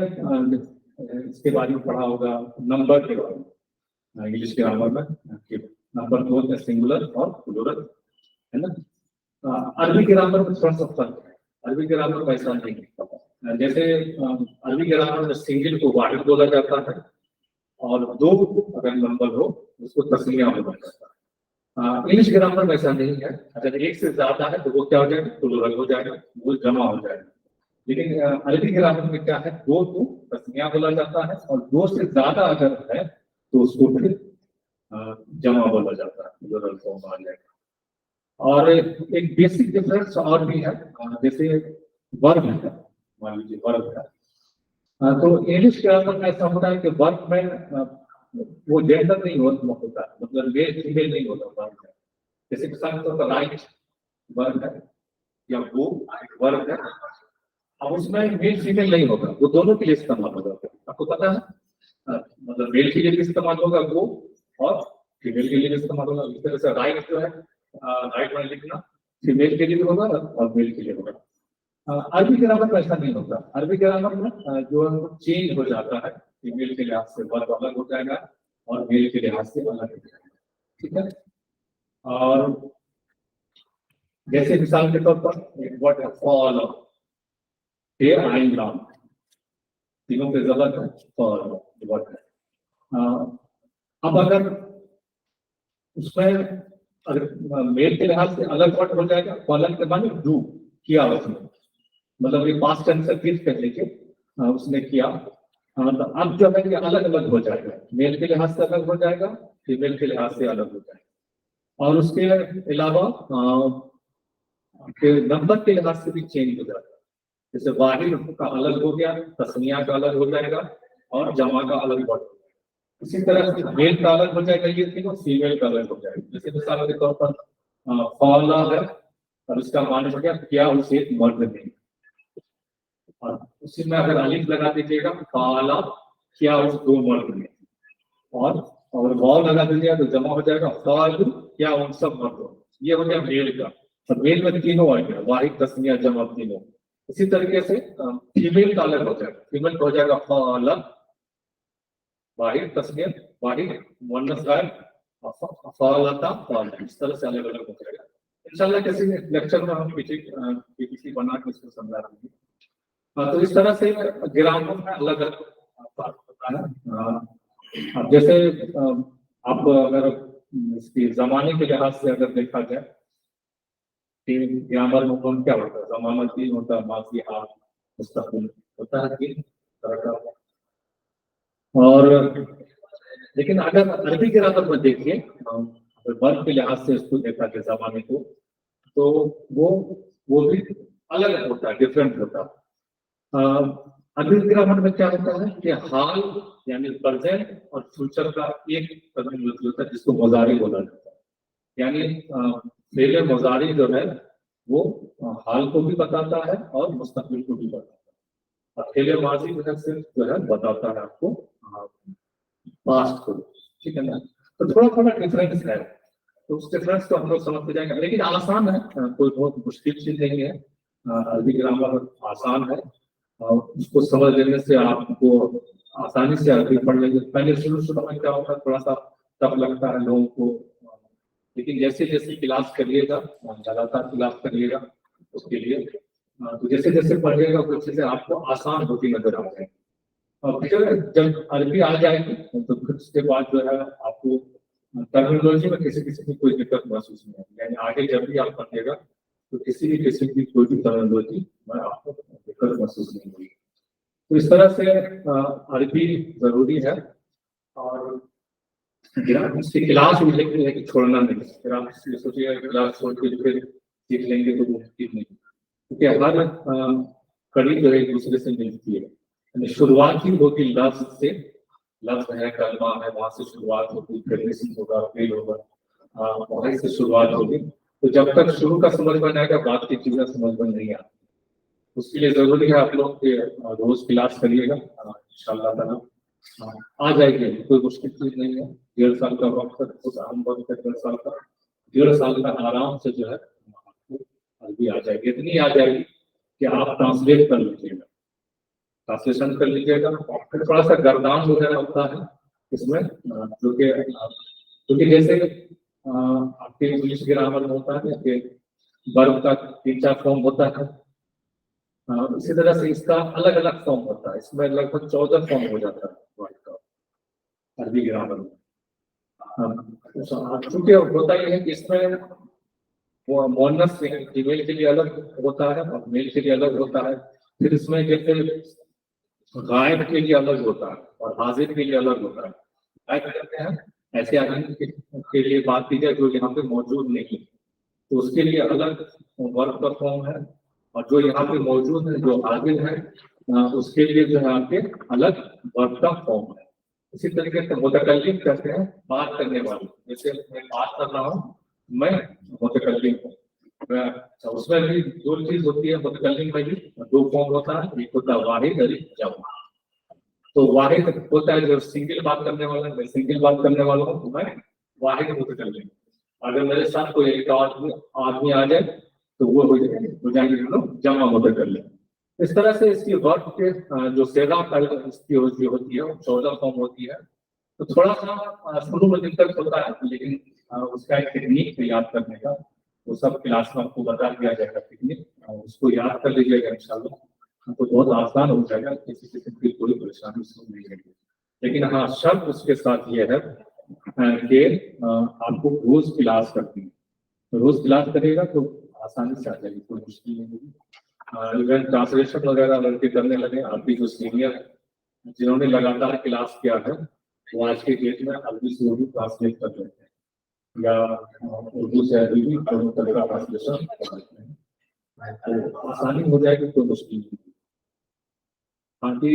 इसके बारे में पढ़ा होगा नंबर के बारे में इंग्लिश ग्रामर में, नंबर दो है सिंगुलर और प्लूरल, है ना। अरबी ग्रामर में थोड़ा सा फर्क है, अरबी ग्रामर में ऐसा नहीं है। जैसे अरबी ग्रामर में सिंगल को वाहिद बोला जाता है, और दो अगर नंबर हो उसको तस्नीया बोला जाता है। इंग्लिश ग्रामर में ऐसा नहीं है, अगर एक से ज्यादा है तो वो क्या हो जाएगा, प्लूरल हो जाएगा, वो जमा हो जाएगा। लेकिन अरबी ग्रामर में क्या है, दो को तस्नीया बोला जाता है, और दो से ज्यादा अगर है तो उसको फिर जमा बोला जाता है, प्लूरल फॉर्म आ जाएगा। और एक बेसिक डिफरेंस और भी है, जैसे वर्ब है, मान लीजिए वर्ब है, तो इंग्लिश ग्रामर में ऐसा होता है कि वर्ब में वो जेंडर नहीं होता, मतलब मेल फीमेल नहीं होता वर्ब में। जैसे किसान तो राइट वर्ब है या वो वर्ब है, अब उसमें मेल फीमेल नहीं होगा, वो दोनों के लिए इस्तेमाल होगा। आपको पता है मतलब मेल के लिए भी इस्तेमाल होगा वो, और फीमेल के लिए भी इस्तेमाल होगा। इस तरह से राइट जो है, राइट में लिखना फीमेल के लिए भी होगा और मेल के लिए होगा। अरबी ग्रामर में ऐसा नहीं होता, अरबी ग्रामर में जो चेंज हो जाता है, फीमेल के लिहाज से वर्ब अलग हो जाएगा और मेल के लिहाज से अलग हो जाएगा, ठीक है। और जैसे मिसाल के तौर पर एक वर्ड है फॉलो, फिर आइन राम, तीनों पे जबत है, फॉलो वर्ड है। अब अगर उसमें अगर मेल के लिहाज से अलग वर्ड हो जाएगा, फॉलन के माने डू, किया उसने, मतलब ये पास्ट टेंस से फिर कह लीजिए उसने किया, तो अब जो है ये अलग अलग हो जाएगा, मेल के लिहाज से अलग हो जाएगा, फीमेल के लिहाज से अलग हो जाएगा। और उसके अलावा नंबर के लिहाज से भी चेंज हो जाएगा, जैसे वाहिद का अलग हो गया, तस्निया का अलग हो जाएगा, और जमा का अलग हो जाएगा। इसी तरह से मेल का अलग हो जाएगा ये तीनों, फीमेल का अलग हो जाएगा। जैसे मिसाल के तौर पर फॉला है, और उसका मान हो गया क्या उसे एक मर्द नहीं, और उसी में अगर अलिफ लगा दीजिएगा फाला, क्या उस दो मर्द में, और वाव लगा दीजिएगा तो जमा हो जाएगा फालू, क्या उन सब मर्दों। ये हो गया मेल का, और मेल में तीनों आ गया, वाहिद तस्निया जमा तीनों। इसी तरीके से फीमेल का अलग हो जाएगा, फीमेल का हो जाएगा फाला, वाहिद तस्निया वाहिद, मुअन्नस गायब फालता फाला, इस तरह से अलग अलग हो जाएगा। इंशाल्लाह किसी लेक्चर में हम पीपीटी बना के इसको समझा देंगे। तो इस तरह से ग्रामर में अलग अलग फर्क होता है। अब जैसे आप अगर इसकी जमाने के लिहाज से अगर देखा जाए, ग्रामर में कौन क्या होता है, जमाना तीन होता है, माजी हाल मुस्तकबिल होता है तीन तरह का। और लेकिन अगर अरबी ग्रामर में देखिए, वर्ग के लिहाज से इसको देखा जाए जमाने को, तो वो भी अलग होता है, डिफरेंट होता है। अरबी ग्रामर में क्या होता है कि हाल यानी प्रेजेंट और फ्यूचर का एक कदम होता है, जिसको मुजारी बोला जाता है। यानी फेले मुजारी जो है वो हाल को भी बताता है और मुस्तकबिल को भी बताता है। फेले माजी जो है सिर्फ जो है बताता है आपको पास्ट को, ठीक है ना। तो थोड़ा थोड़ा डिफरेंस है, तो उस डिफरेंस को हम लोग समझते जाएंगे, लेकिन आसान है, कोई बहुत मुश्किल चीज नहीं है। अरबी ग्रामर आसान है, और उसको समझ लेने से आपको आसानी से अरबी पढ़ लेंगे। पहले शुरू में क्या होता है, थोड़ा सा टफ लगता है लोगों को, लेकिन जैसे जैसे क्लास करिएगा, लगातार क्लास करिएगा उसके लिए, तो जैसे जैसे पढ़िएगा वैसे से आपको आसान होती नजर आ जाएगी। और फिर जब अरबी आ जाएगी तो फिर उसके बाद जो है आपको टर्मिनोलॉजी में किसी किसी की कोई दिक्कत महसूस नहीं होगी, यानी आगे जब भी आप पढ़िएगा तो किसी भी किस्म की कोई भी टर्मिनोलॉजी में आपको दिक्कत महसूस नहीं होगी। तो इस तरह से अरबी जरूरी है, और इसकी क्लास भी लिखनी है कि छोड़ना नहीं। फिर आप सोचिएगा क्लास छोड़ के फिर सीख लेंगे तो वो ठीक नहीं, क्योंकि हर कड़ी जो है एक दूसरे से मिलती है। शुरुआत ही होगी लफ्ज से, लफ्ज है कलमा है, वहां से शुरुआत होगी, फिर इस्म होगा, फेल होगा, पढ़ाई से शुरुआत होगी। तो जब तक शुरू का समझ में आएगा बात की चीजें समझ में नहीं आती। उसके लिए जरूरी है आप लोग के रोज क्लास करिएगा, इंशाल्लाह ताला आ जाएगी, कोई मुश्किल चीज नहीं है। 1.5 साल का वक्त है, कुछ आम वक्त है 1.5 साल का, 1.5 साल का आराम से जो है आपको अरबी आ जाएगी, इतनी आ जाएगी कि आप ट्रांसलेट कर लीजिएगा, ट्रांसलेशन कर लीजिएगा। और फिर थोड़ा सा गर्दान वगैरह होता है इसमें, क्योंकि जैसे आपके इंग्लिश ग्रामर में होता है कि वर्ब का 3-4 फॉर्म होता है, इसी तरह से इसका अलग अलग फॉर्म होता है। इसमें लगभग 14 फॉर्म हो जाता है वर्ड का अरबी ग्रामर में। चूंकि होता ही है कि इसमें वो मोनस फीमेल के लिए अलग होता है और मेल के लिए अलग होता है। फिर इसमें जैसे गायब के लिए अलग होता है और हाजिर के लिए अलग होता है। गायब करते हैं ऐसे आदमी के लिए बात की जाए जो यहाँ पे मौजूद नहीं, तो उसके लिए अलग वर्क का फॉर्म है, और जो यहाँ पे मौजूद है जो हाजिर है उसके लिए जो है आपके अलग वर्क का फॉर्म है। इसी तरीके से मुतकल्लिम कहते हैं बात करने वाले, जैसे मैं बात कर रहा हूँ, मैं मुतकल्लिम हूँ। उसमें भी 2 चीज होती है मुतकल्लिम में भी, 2 फॉर्म होता है, एक होता है वाहिद और एक जमा। तो वाहिद होता है जो सिंगल बात करने वाला है, मैं सिंगल बात करने वाला हूँ, तो मैं वाहिद मुतकल्लिम। अगर मेरे साथ कोई एक आदमी आ जाए तो वो हो जाएंगे हम लोग जमा मुतकल्लिम। इस तरह से इसकी वर्क के जो सेगा इसकी होती है वो 14 फॉर्म होती है। तो थोड़ा सा शुरू में दिक्कत होता है, लेकिन उसका एक टेक्निक है याद करने का, वो सब क्लास में आपको बता दिया जाएगा टेक्निक, उसको याद कर लीजिएगा इंशाल्लाह, तो बहुत आसान हो जाएगा, किसी किस्म की कोई परेशानी उसको नहीं रहेगी। लेकिन हाँ, शर्त उसके साथ ये है कि आपको रोज क्लास करनी है, रोज क्लास करिएगा तो आसानी से आ जाएगी, कोई मुश्किल नहीं होगी। इवन ट्रांसलेशन वगैरह लड़के करने लगे, आपकी जो सीनियर जिन्होंने लगातार क्लास किया है वो आज के डेट में अरबी से उर्दू ट्रांसलेट कर लेते हैं, या उर्दू से अरबी दोनों तरह का ट्रांसलेशन कर लेते हैं, तो आसानी हो जाएगी, कोई मुश्किल नहीं। बाकी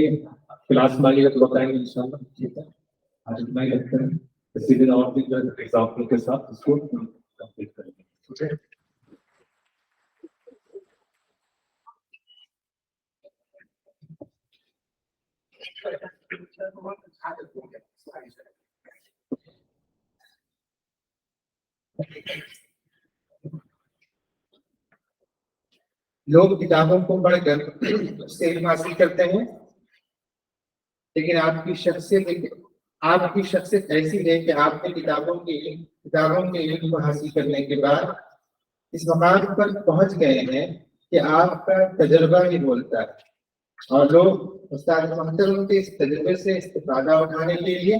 क्लास में आइएगा तो बताएंगे इंशाल्लाह, ठीक है। आज इतना ही रखते हैं, इसी दिन और भी जो एग्जाम्पल के साथ इसको कंप्लीट करेंगे, ठीक है। लोग किताबों को पढ़कर से इल्म हासिल करते हैं, लेकिन आपकी शख्सियत ऐसी है कि आपने किताबों के इल्म को हासिल करने के बाद इस मकाम पर पहुंच गए हैं कि आपका तजुर्बा ही बोलता है, और लोग उस्ताद मोहतरम के इस तजुर्बे से इस्तिफादा उठाने के लिए,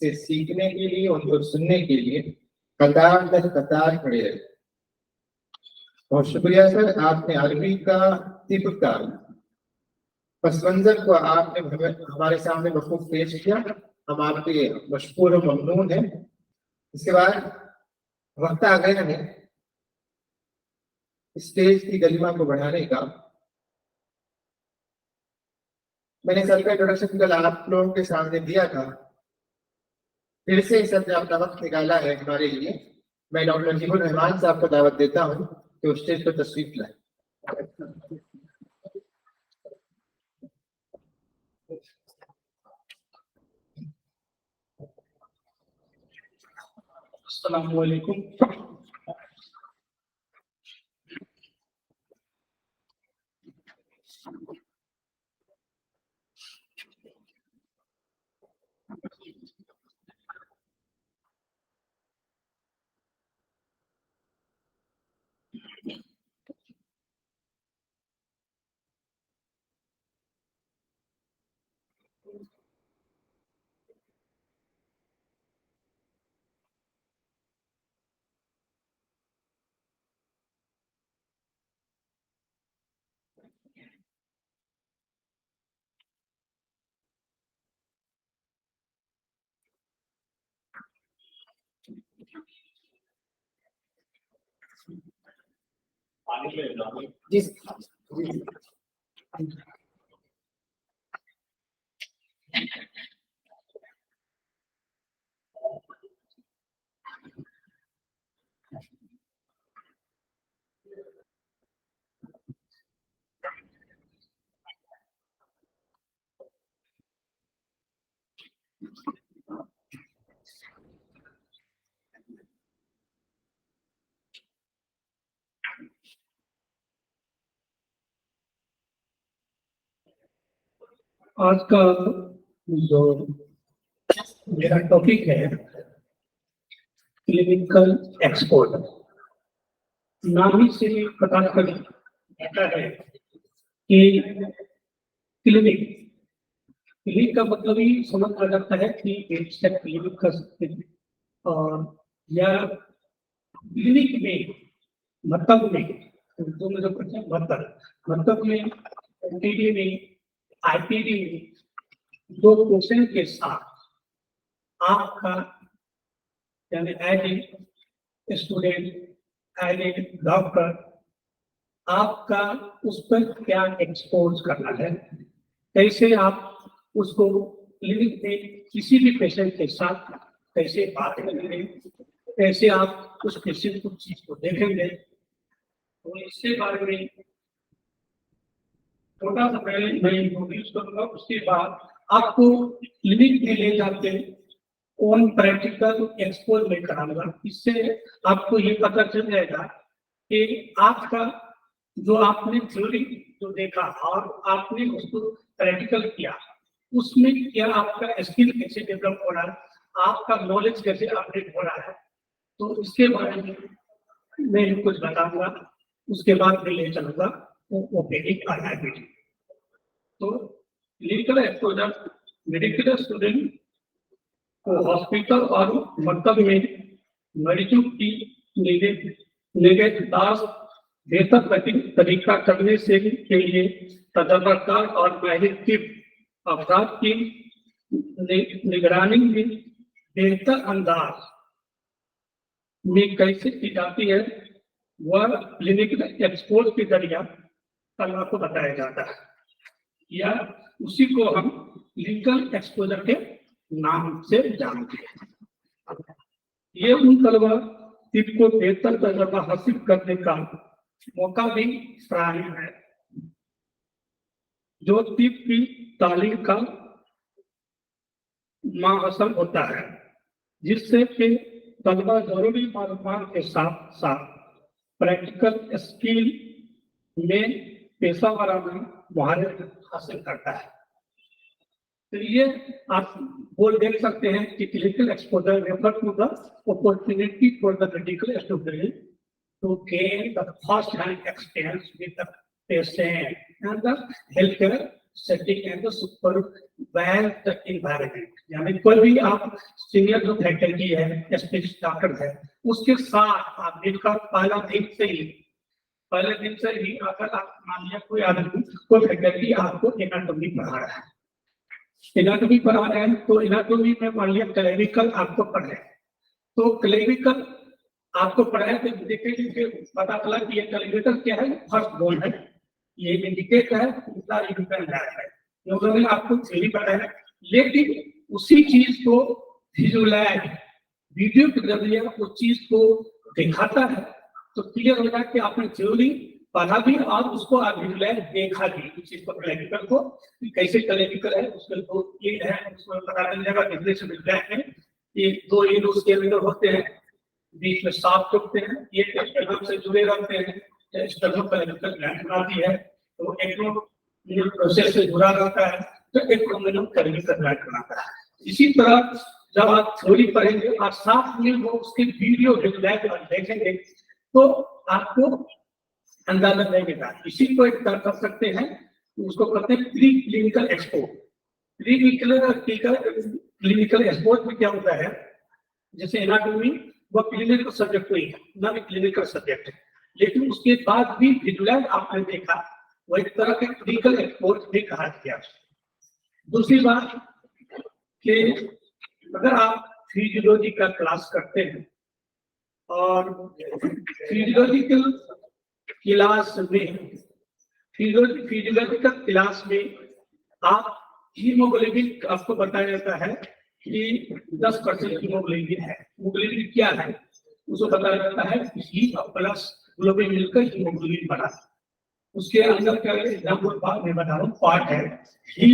से सीखने के लिए, उनको सुनने के लिए कतार दर कतार खड़े रहे। बहुत शुक्रिया सर, आपने अरबी का तिब का पस मंजर को आपने हमारे सामने बखूब पेश किया, हम आपके मशकूर और ममनून हैं। इसके बाद वक्त आ गया है स्टेज की गरिमा को बढ़ाने का। मैंने सर का इंट्रोडक्शन कल आप लोगों के सामने दिया था, फिर से सर ने अपना वक्त निकाला है हमारे लिए। मैं डॉक्टर नजीबुर रहमान साहब को दावत देता हूँ कि उस स्टेज पर तशरीफ लाए। अस्सलाम वालेकुम। जी आज का जो मेरा टॉपिक है क्लिनिकल एक्सपोर्ट। नाम ही से पता चलता है कि क्लिनिक का मतलब ही समझ आ जाता है कि एक से क्लिनिक कर सकते हैं, और या क्लिनिक में मतलब में उर्दू में जो कहते हैं मतलब में ओपीडी में आईपीडी में दो पेशेंट के साथ आपका यानी as a student, as a doctor, आपका उस पर क्या एक्सपोज करना है, कैसे आप उसको क्लिनिक में किसी भी पेशेंट के साथ कैसे बात करेंगे, कैसे आप उस पेशेंट को चीज को देखेंगे। तो इसके बारे में छोटा सा पहले मैं इंट्रोड्यूस करूंगा, उसके बाद आपको क्लिनिक में ले जाते ऑन प्रैक्टिकल एक्सपोज में कराऊंगा। इससे आपको ये पता चल जाएगा कि आपका जो आपने थ्योरी जो देखा और आपने उसको प्रैक्टिकल किया, उसमें क्या आपका स्किल कैसे डेवलप हो रहा है, आपका नॉलेज कैसे अपडेट हो रहा है। तो इसके बारे में मैं कुछ बताऊंगा, उसके बाद मैं ले चलूंगा ओपीडी और आईपीडी। तो क्लिनिकल एक्सपोजर मेडिकल स्टूडेंट को हॉस्पिटल और मकतब में मरीजों की निगहदाश्त बेहतर तरीका करने से के लिए तजर्बाकार और माहिर अफराद की निगरानी में बेहतर अंदाज में कैसे की जाती है, वह क्लिनिकल एक्सपोज के जरिए कला को बताया जाता है, या उसी को हम क्लिनिकल एक्सपोजर के नाम से जानते हैं। ये उन तलबा को बेहतर तजर्बा हासिल करने का मौका भी फराहम है जो तिब की तालीम का माहौल होता है, जिससे कि तलबा जरूरी मालूमात के साथ साथ प्रैक्टिकल स्किल में पेशा वाराना महारत हासिल करता है। तो ये आप बोल देख सकते हैं कि clinical exposure refer to the opportunity for the medical student to gain the first hand experience with the patient and the health care setting and the supervised environment. यानी कोई भी आप सीनियर जो फैकल्टी है, स्पेशलिस्ट डॉक्टर है, उसके साथ आप मिलकर पहले दिन से ही अगर आप मान लिया कोई आदमी कोई फैकल्टी आपको एनाटॉमी पढ़ा रहा है, एनाटॉमी पढ़ा रहे हैं, तो एनाटॉमी में मान लिया क्लिनिकल आपको पढ़े, तो क्लिनिकल आपको पढ़ाया तो देखिए पता चला कि ये क्लिनिकल क्या है, फर्स्ट बोन है, ये इंडिकेट है, दूसरा इंडिपेंडेंट है, उन्होंने आपको थ्योरी बताया, लेकिन उसी चीज को विजुअलाइज वीडियो के जरिए उस चीज को दिखाता है, तो क्लियर हो जाए कि आपने थ्योरी पढ़ा भी और उसको आप विजुअलाइज देखा भी, उस चीज को क्लिनिकल को कैसे क्लिनिकल है, उसके दो ये है, उसमें पता चल जाएगा बिजनेस में ये दो ये उसके अंदर होते हैं, बीच में सांप चुपते हैं, ये स्टर्नम से जुड़े रहते हैं, स्टर्नम क्लिनिकल ग्लैंड बनाती है, तो एक प्रोसेस से जुड़ा रहता है, तो एक क्लिनिकल ग्लैंड बनाता है। इसी तरह जब आप थ्योरी पढ़ेंगे और साथ में वो उसके वीडियो देखेंगे तो आपको अंदाजा लगेगा। इसी को एक कर सकते हैं, उसको कहते हैं pre clinical expose. Pre clinical expose में क्या होता है, जैसे एनाटॉमी वो क्लिनिकल सब्जेक्ट नहीं है, ना भी क्लिनिकल सब्जेक्ट है, लेकिन उसके बाद भी विजुअलाइज आपने देखा, वो एक तरह के क्लिनिकल एक्सपोज भी कहा गया। दूसरी बात कि अगर आप फिजियोलॉजी का क्लास करते हैं और फिजियोलॉजिकल क्लास में आप हीमोग्लोबिन आपको बताया जाता है कि 10% हीमोग्लोबिन है। हीमोग्लोबिन क्या है? उसको पता लगता है ही प्लस ग्लोबिन मिलकर हीमोग्लोबिन बना। उसके अंदर का एग्जाम्पल बाद में बता रहा हूँ, पार्ट है ही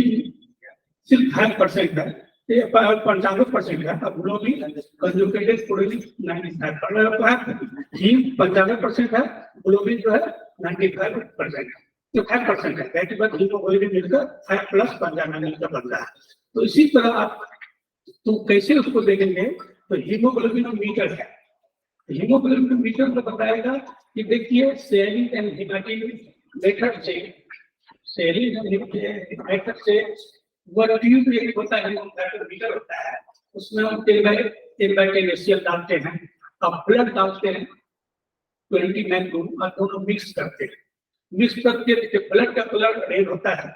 सिर्फ 5% है, 95% है, अब ग्लोबिन कंजुगेटेड प्रोटीन 95% है, ही 95% है, ग्लोबिन जो है 95% है, तो 5% है, दैट इज हीमोग्लोबिन मिलकर 5 प्लस पंजाब मिलकर बनता है। तो इसी तरह आप तो कैसे उसको देखेंगे, तो हीमोग्लोबिन मीटर है, हीमोग्लोबिन मीटर में बताएगा कि देखिए सेलिंग एंड हेमाटिन मेथड से, सेलिंग एंड मेथड से वो ट्यूब एक होता है, मीटर होता है, उसमें हम 10/10 एसीएल डालते हैं, अब ब्लड डालते हैं 20 मैक्रोम और दोनों मिक्स करते हैं, मिक्स करके ब्लड का कलर रेड होता है,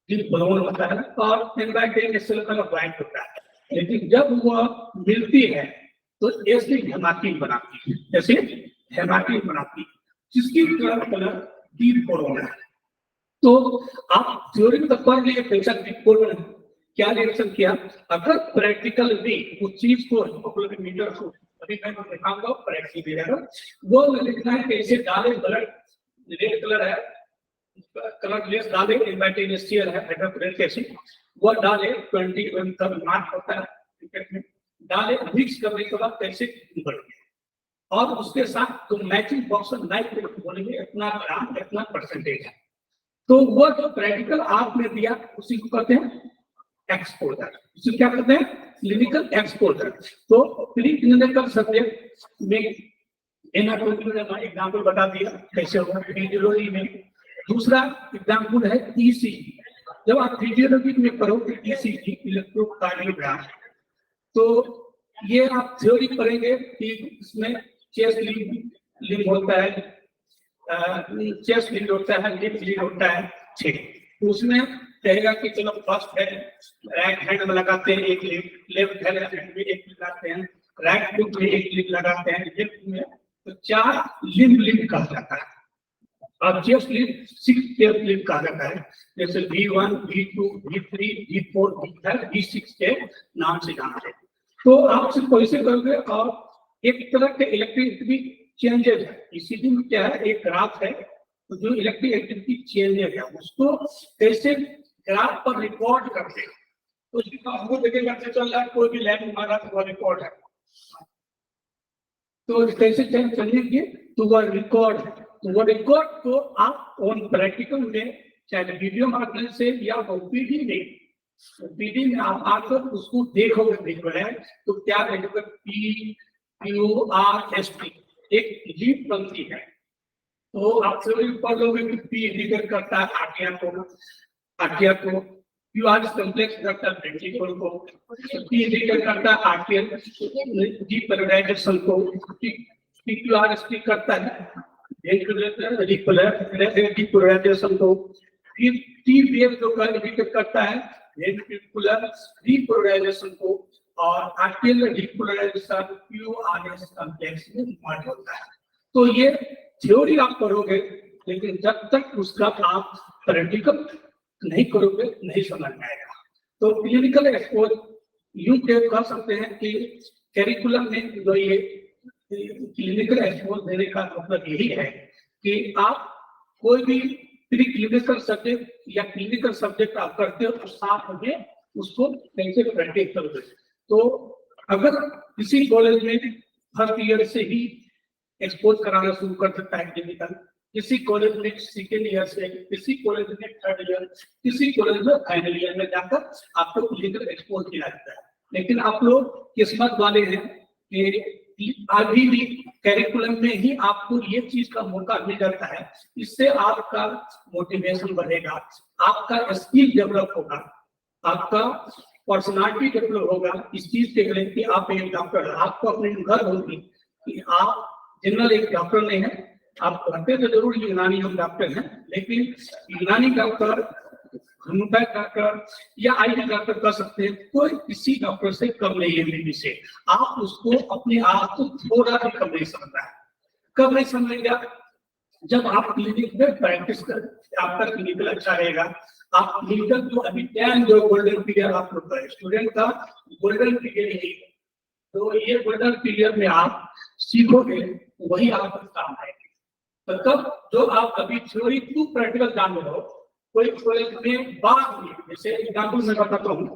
ब्राउन होता है, और 10/10 एसीएल कलर व्हाइट होता है। लेकिन जब वह मिलती है तो एसिड हेमाटिन बनाती है, एसिड हेमाटिन बनाती है, जिसकी कलर डीप ब्राउन है। तो आप थ्योरी में तो पढ़ लिए कैसा डीप ब्राउन है, क्या रिएक्शन किया, अगर प्रैक्टिकल भी उस चीज को हीमोग्लोबिन मीटर को अभी मैं दिखाऊंगा, प्रैक्टिकल रहेगा, वो लिखना है कैसे डाले, ब्लड रेड कलर है, कलर लेस डाले, एंटीनेस्टियर है, हाइड्रोक्लोरिक एसिड वो डाले 20 तक मार्क होता है क्रिकेट में, डाले मिक्स करने के बाद कैसे बढ़ गया, और उसके साथ तो मैचिंग बॉक्स नाइट बोलेंगे इतना ग्राम इतना परसेंटेज है, तो वो जो प्रैक्टिकल आपने दिया उसी को कहते हैं एक्सपोजर, उसे क्या कहते हैं, क्लिनिकल एक्सपोजर। तो प्री क्लिनिकल सब्जेक्ट में एनाटॉमी का एग्जांपल बता दिया कैसे होगा फिजियोलॉजी में। दूसरा एग्जांपल है ईसीजी, जब आप फिजियोलॉजी में करोगे ईसीजी इलेक्ट्रोकार्डियोग्राम, तो ये आप थ्योरी पढ़ेंगे कि इसमें चेस्ट लीड होता है, चेस्ट लीड होता है, लिप लीड होता है, ठीक, उसमें कहेगा कि चलो फर्स्ट है राइट हैंड में लगाते हैं एक लीड, लेफ्ट हैंड में एक लीड लगाते हैं, राइट फुट में एक लीड लगाते हैं, लेफ्ट में, तो 4 लिम्ब लीड कहा जाता है, और चेस्ट लीड 6 लीड कहा जाता है, जैसे V1, V2, V3, V4, V5, V6 के नाम से जानते हैं। तो आप सिर्फ कैसे करोगे, और एक तरह के इलेक्ट्रिसिटी चेंजेस है, इसीलिए में क्या है, एक ग्राफ है, तो जो इलेक्ट्रिक एक्टिविटी चेंजेस है उसको कैसे ग्राफ पर रिकॉर्ड करते हैं, तो इसका हमको देखेगा चल रहा है, कोई भी लैब में हमारा वो रिकॉर्ड है, तो कैसे चेंज करेंगे, तो वो रिकॉर्ड है, तो वो रिकॉर्ड को आप ऑन प्रैक्टिकल में चाहे वीडियो माध्यम से या ओपीडी में आप आकर उसको देखोगे, तो क्या देखोगे, PQRST एक लीड बनती है, तो आप सभी पढ़ लोगे कि P इंडिकेट करता है आर्टिया को, QR कॉम्प्लेक्स करता है वेंट्रिकल को, P इंडिकेट करता है आर्टियल डीपोलराइजेशन को, PQRST करता है डीपोलराइजेशन को, फिर T वेव जो इंडिकेट करता है वेंट्रिकुलर डीपोलराइजेशन को, और आर्टियल डीपोलराइजेशन QRS कॉम्प्लेक्स में मर्ज होता है। तो ये थ्योरी आप करोगे, लेकिन जब तक उसका आप प्रैक्टिकल नहीं करोगे नहीं समझ में आएगा। तो क्लिनिकल एक्सपोज यूं कह सकते हैं कि करिकुलम में जो ये क्लिनिकल एक्सपोज देने का मतलब यही है कि आप कोई भी प्री क्लिनिकल सब्जेक्ट या क्लिनिकल सब्जेक्ट आप करते हो तो साथ में उसको कैसे प्रैक्टिस करोगे। तो अगर किसी कॉलेज में फर्स्ट ईयर से ही एक्सपोज कराना शुरू कर सकता है क्लिनिकल, किसी कॉलेज में सेकेंड ईयर से, किसी कॉलेज में थर्ड ईयर, किसी कॉलेज में फाइनल ईयर में जाकर आपको क्लिनिकल एक्सपोज किया जाता है। लेकिन आप लोग किस्मत वाले हैं कि अभी भी कैरिकुलम में ही आपको ये चीज का मौका मिल जाता है, इससे आपका मोटिवेशन बढ़ेगा, आपका स्किल डेवलप होगा, आपका पर्सनालिटी डेवलप होगा। इस चीज के लिए कि आप एक डॉक्टर, आपको अपने घर होगी कि आप जनरल एक डॉक्टर नहीं है, आप कहते तो जरूर यूनानी हम डॉक्टर हैं, लेकिन यूनानी डॉक्टर, होम्योपैथ डॉक्टर या आईटी डॉक्टर कर सकते हैं, कोई किसी डॉक्टर से कम नहीं है एमबीबी से। आप उसको अपने आप को थोड़ा भी कम नहीं समझना है। कब नहीं समझेगा? जब आप क्लिनिक में प्रैक्टिस कर, आपका क्लिनिकल अच्छा रहेगा। आप क्लिनिकल जो अभी टाइम जो गोल्डन पीरियड आप लोग स्टूडेंट का गोल्डन पीरियड ही, तो ये गोल्डन पीरियड में आप सीखोगे वही आपको काम आएगी। तो तब जो आप अभी थ्योरी टू प्रैक्टिकल जान रहे हो, कोई कॉलेज में बाद में, जैसे एग्जाम्पल मैं बताता हूँ,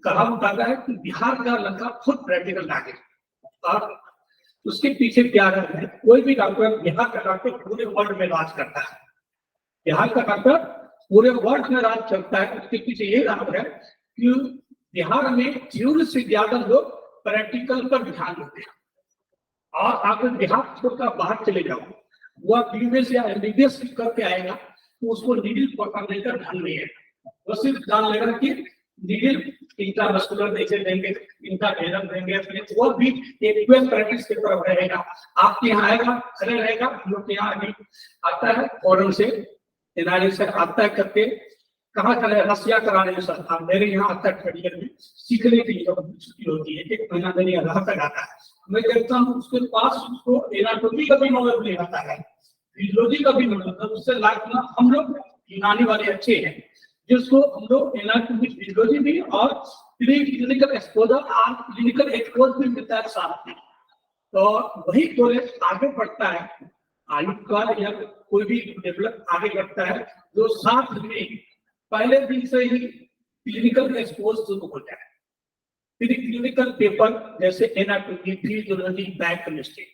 कहा बताता है कि बिहार का लड़का खुद प्रैक्टिकल लागे, और उसके पीछे क्या रहा है, कोई भी डॉक्टर, बिहार का डॉक्टर पूरे वर्ल्ड में राज करता है, बिहार का डॉक्टर पूरे वर्ल्ड में राज करता है। उसके पीछे ये राज है कि बिहार में थ्योरी से ज्यादा लोग प्रैक्टिकल पर ध्यान देते हैं। और आप बिहार छोड़कर बाहर चले जाओ, वह बीएमएस या एमबीबीएस करके आएगा तो उसको नीडल पकड़ने का ढंग नहीं है, वो सिर्फ जान लेगा कि नीडल इनका मस्कुलर ऐसे देंगे, इनका भेदन देंगे, वो भी एक प्रैक्टिस की तरफ रहेगा। आपके यहाँ आएगा, खड़े रहेगा, लोग यहाँ अभी आता है फॉरेन से, एनआरआई से आता है करके, कहाँ खड़े, रसिया कराने सर, आप मेरे यहाँ आता है ट्रेनिंग में सीखने के लिए छुट्टी होती है, 1 महीना मेरे यहाँ तक आता है, मैं कहता हूँ उसके पास उसको एनाटॉमी का भी नॉलेज नहीं आता है, फिजियोलॉजी का भी नॉलेज, उससे लाइफ में हम लोग यूनानी वाले अच्छे हैं, जिसको हम लोग एनाटॉमी, फिजियोलॉजी भी और क्लिनिकल एक्सपोजर और क्लिनिकल एक्सपोज भी मिलता है साथ में। तो वही कॉलेज आगे बढ़ता है, आयु काल या कोई भी डेवलप आगे बढ़ता है, जो साथ में पहले दिन से ही क्लिनिकल एक्सपोज शुरू हो जाए, फिर क्लिनिकल पेपर जैसे एनाटॉमी, फिजियोलॉजी, बायोकेमिस्ट्री,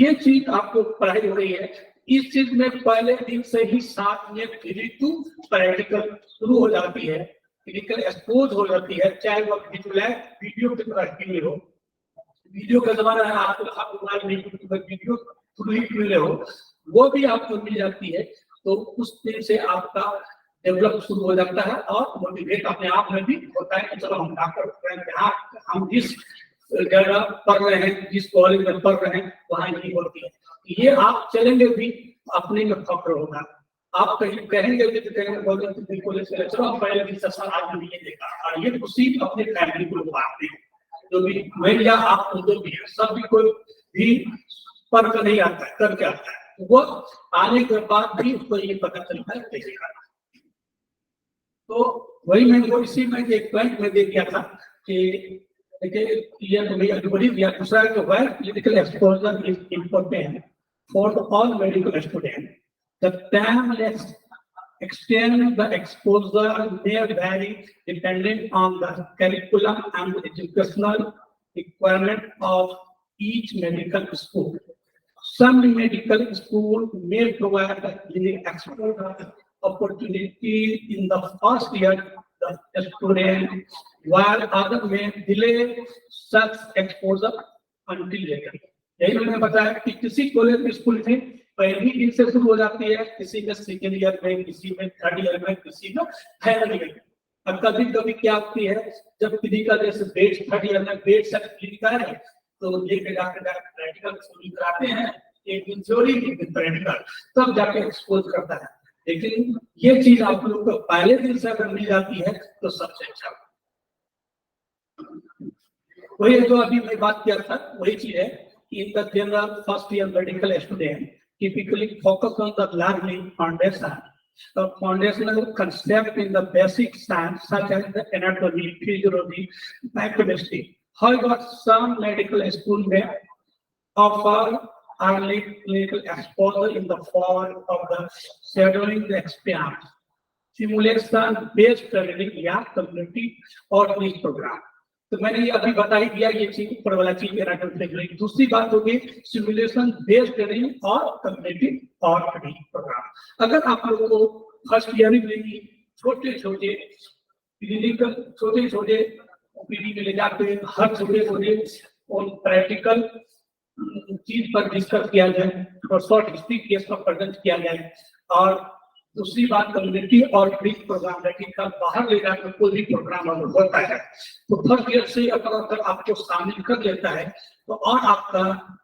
ये चीज आपको पढ़ाई हो रही है। इस चीज में पहले दिन से ही साथ में थ्योरी टू प्रैक्टिकल शुरू हो जाती है, क्लिनिकल एक्सपोज हो जाती है, चाहे वो वीडियो की तरह हो, वीडियो का जमाना है, आप वीडियो थ्रू ही मिले हो, वो भी आपको मिल जाती है। तो उस दिन से आपका डेवलप शुरू हो जाता है और मोटिवेट अपने आप में भी होता है कि चलो हम डॉक्टर, हम जिस जगह पढ़ रहे हैं, जिस कॉलेज में पढ़ रहे हैं, वहाँ नहीं होती है। ये आप चलेंगे भी अपने में फक्र होगा, आप कहीं कहेंगे भी तो कहेंगे कॉलेज से चलो हम पहले भी सर आज ये देखा, और ये खुशी अपने फैमिली को बांटते हैं, जो भी मैं या आप जो भी है, सब भी कोई भी पढ़ कर नहीं आता है, करके आता है, वो आने के बाद भी उसको ये पता चलता है कैसे करना। तो वही मैं वो इसी में एक पॉइंट में दे दिया था कि ये तो भैया बड़ी दिया, दूसरा जो है clinical exposure is important for all medical student, the timeless extend the exposure may vary depending on the curriculum and educational requirement of each medical school. Some medical schools may provide the exposure opportunity in the first year the student, while others may delay such exposure until later. यही मैंने बताया कि किसी college school में पहली दिन से शुरू हो जाती है, किसी में सेकेंड ईयर में, किसी में थर्ड ईयर में, किसी में फाइनल ईयर में। अब कभी कभी क्या होती है, जब क्लिनिकल जैसे बेस थर्ड ईयर में बेस क्लिनिकल है तो लेके जाकर प्रैक्टिकल शुरू कराते हैं, एक दिन थ्योरी एक दिन प्रैक्टिकल, तब जाके एक्सपोज करता है। लेकिन ये चीज आप लोग को पहले दिन से अगर मिल जाती है तो सबसे अच्छा। वही जो अभी मैं बात किया था वही चीज है कि in the general first year medical student typically focus on the learning foundation, the foundational concept in the basic science such as the anatomy, physiology, biochemistry. However, some medical schools may offer early clinical exposure in the form of the shadowing the experience, simulation based training या community और quiz program. तो मैंने ये अभी बता ही दिया ये चीज, ऊपर वाला चीज मेरा। दूसरी बात होगी सिमुलेशन बेस्ड ट्रेनिंग और कम्युनिटी और ट्रेनिंग प्रोग्राम। अगर आप लोगों को फर्स्ट ईयर में छोटे छोटे क्लिनिकल छोटे ओपीडी में ले जाते हर छोटे और प्रैक्टिकल चीज पर डिस्कस किया जाए और शॉर्ट हिस्ट्री केस पर प्रेजेंट किया जाए, और दूसरी बात कम्युनिटी और क्विज प्रोग्राम है कि कल बाहर ले जाकर कोई भी प्रोग्राम अगर होता है तो फर्स्ट ईयर से अगर आपको शामिल कर लेता है तो और आपका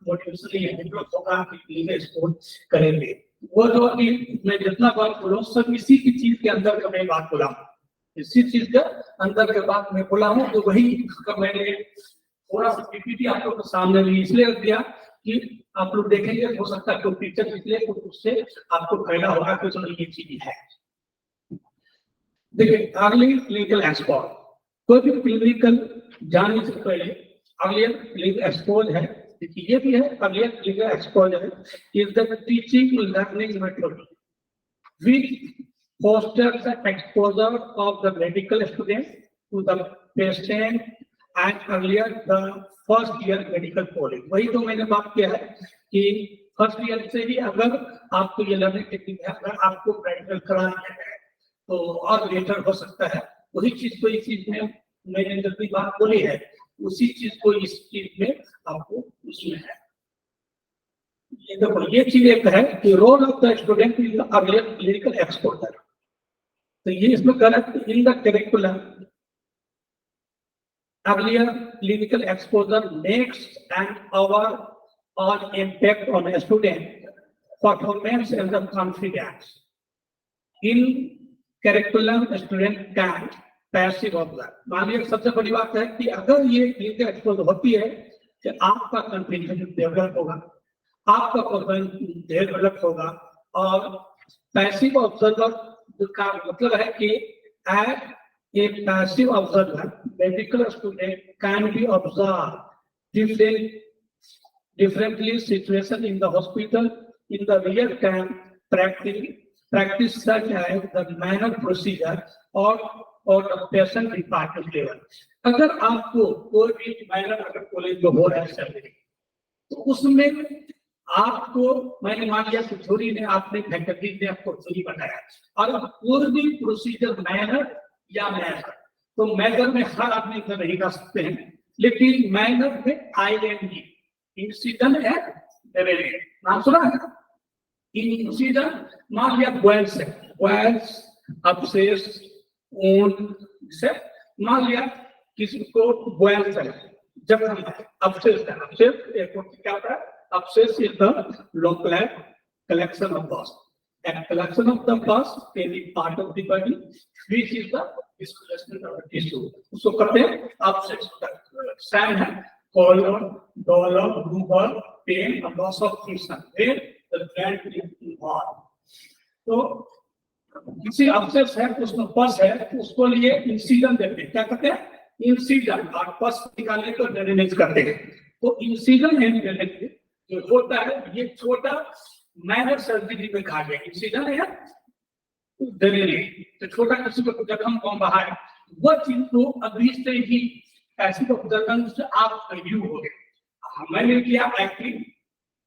मोटिवेशन ये डेवलप होगा कि इसको करेंगे। वो जो अभी मैं जितना बात बोला सब इसी की चीज के अंदर का मैं बात बोला हूँ, इसी चीज के अंदर के बात मैं बोला हूँ। तो वही मैंने थोड़ा सा पीपीटी आप लोग के सामने भी इसलिए रख दिया कि आप लोग देखेंगे, हो सकता है कोई पिक्चर निकले तो उससे आपको फायदा होगा कि चलो ये चीज है। देखिए अर्ली क्लिनिकल एक्सपोज, कोई भी क्लिनिकल जाने से पहले earlier clinical exposure है, ये भी है earlier clinical exposure is the teaching learning method which fosters the exposure of the medical student to the patient and earlier the first year medical college। वही तो मैंने बात किया है कि फर्स्ट ईयर से ही अगर आपको ये लर्निंग टेक्निक है, अगर आपको प्रैक्टिकल कराना है तो और बेहतर हो सकता है। वही चीज को इस चीज में मैंने जब भी बात बोली है, उसी चीज को इस चीज में आपको उसमें है। ये देखो, ये चीज एक है कि role of the student in the earlier clinical exposure. तो ये इसमें correct in the curriculum earlier clinical exposure makes an overall impact on a student performance and the confidence. In curriculum, student can passive observe। मान लीजिए सबसे बड़ी बात है कि अगर ये clinical exposure होती है कि आपका कॉन्फिडेंस डेवलप होगा, आपका परफॉर्मेंस डेवलप होगा। और पैसिव ऑब्जर्वर का मतलब है कि a passive observer, medical student can be observed differently situation in the hospital in the real time practice such as the manner procedure or the patient department level। अगर आपको कोई भी मैनर अगर college में हो रहा है तो उसमें आपको, मैंने मान लिया कि थ्योरी ने आपने फैकल्टी ने आपको थ्योरी बताया और कोई भी प्रोसीजर मैनर या मैनर, तो मैनर में हर आदमी कर नहीं कर सकते हैं, लेकिन मैनर में आईएनजी इंसिडेंट है। नाम सुना है इंसिडेंट? मान लिया बॉयल्स है, बॉयल्स अपसेस ऊन से, मान लिया किसी को बॉयल्स है, जब हम अपसेस है, अपसेस एक क्या होता है? Abscess is the local collection of pus, a collection of the pus any part of the body which is the displacement of the tissue। उसको कहते हैं अपसेस। साइन है colon, dolor, rubor, pain and loss of function where the gland is involved। तो किसी अपसेस है, उसमें पस है, उसको लिए इंसिजन देते हैं। क्या कहते हैं? इंसिजन। और पस निकालने को ड्रेनेज करते हैं। तो इंसिजन एंड ड्रेनेज जो होता है, ये छोटा मैनर सर्जरी में कहा गया। इंसिजन है ड्रेनेज, तो छोटा किसी को जख्म कौन बाहर, वो चीज को अभी से ही ऐसी ऑब्जर्वेंस आप रिव्यू हो गए। मैंने किया एक्टिव,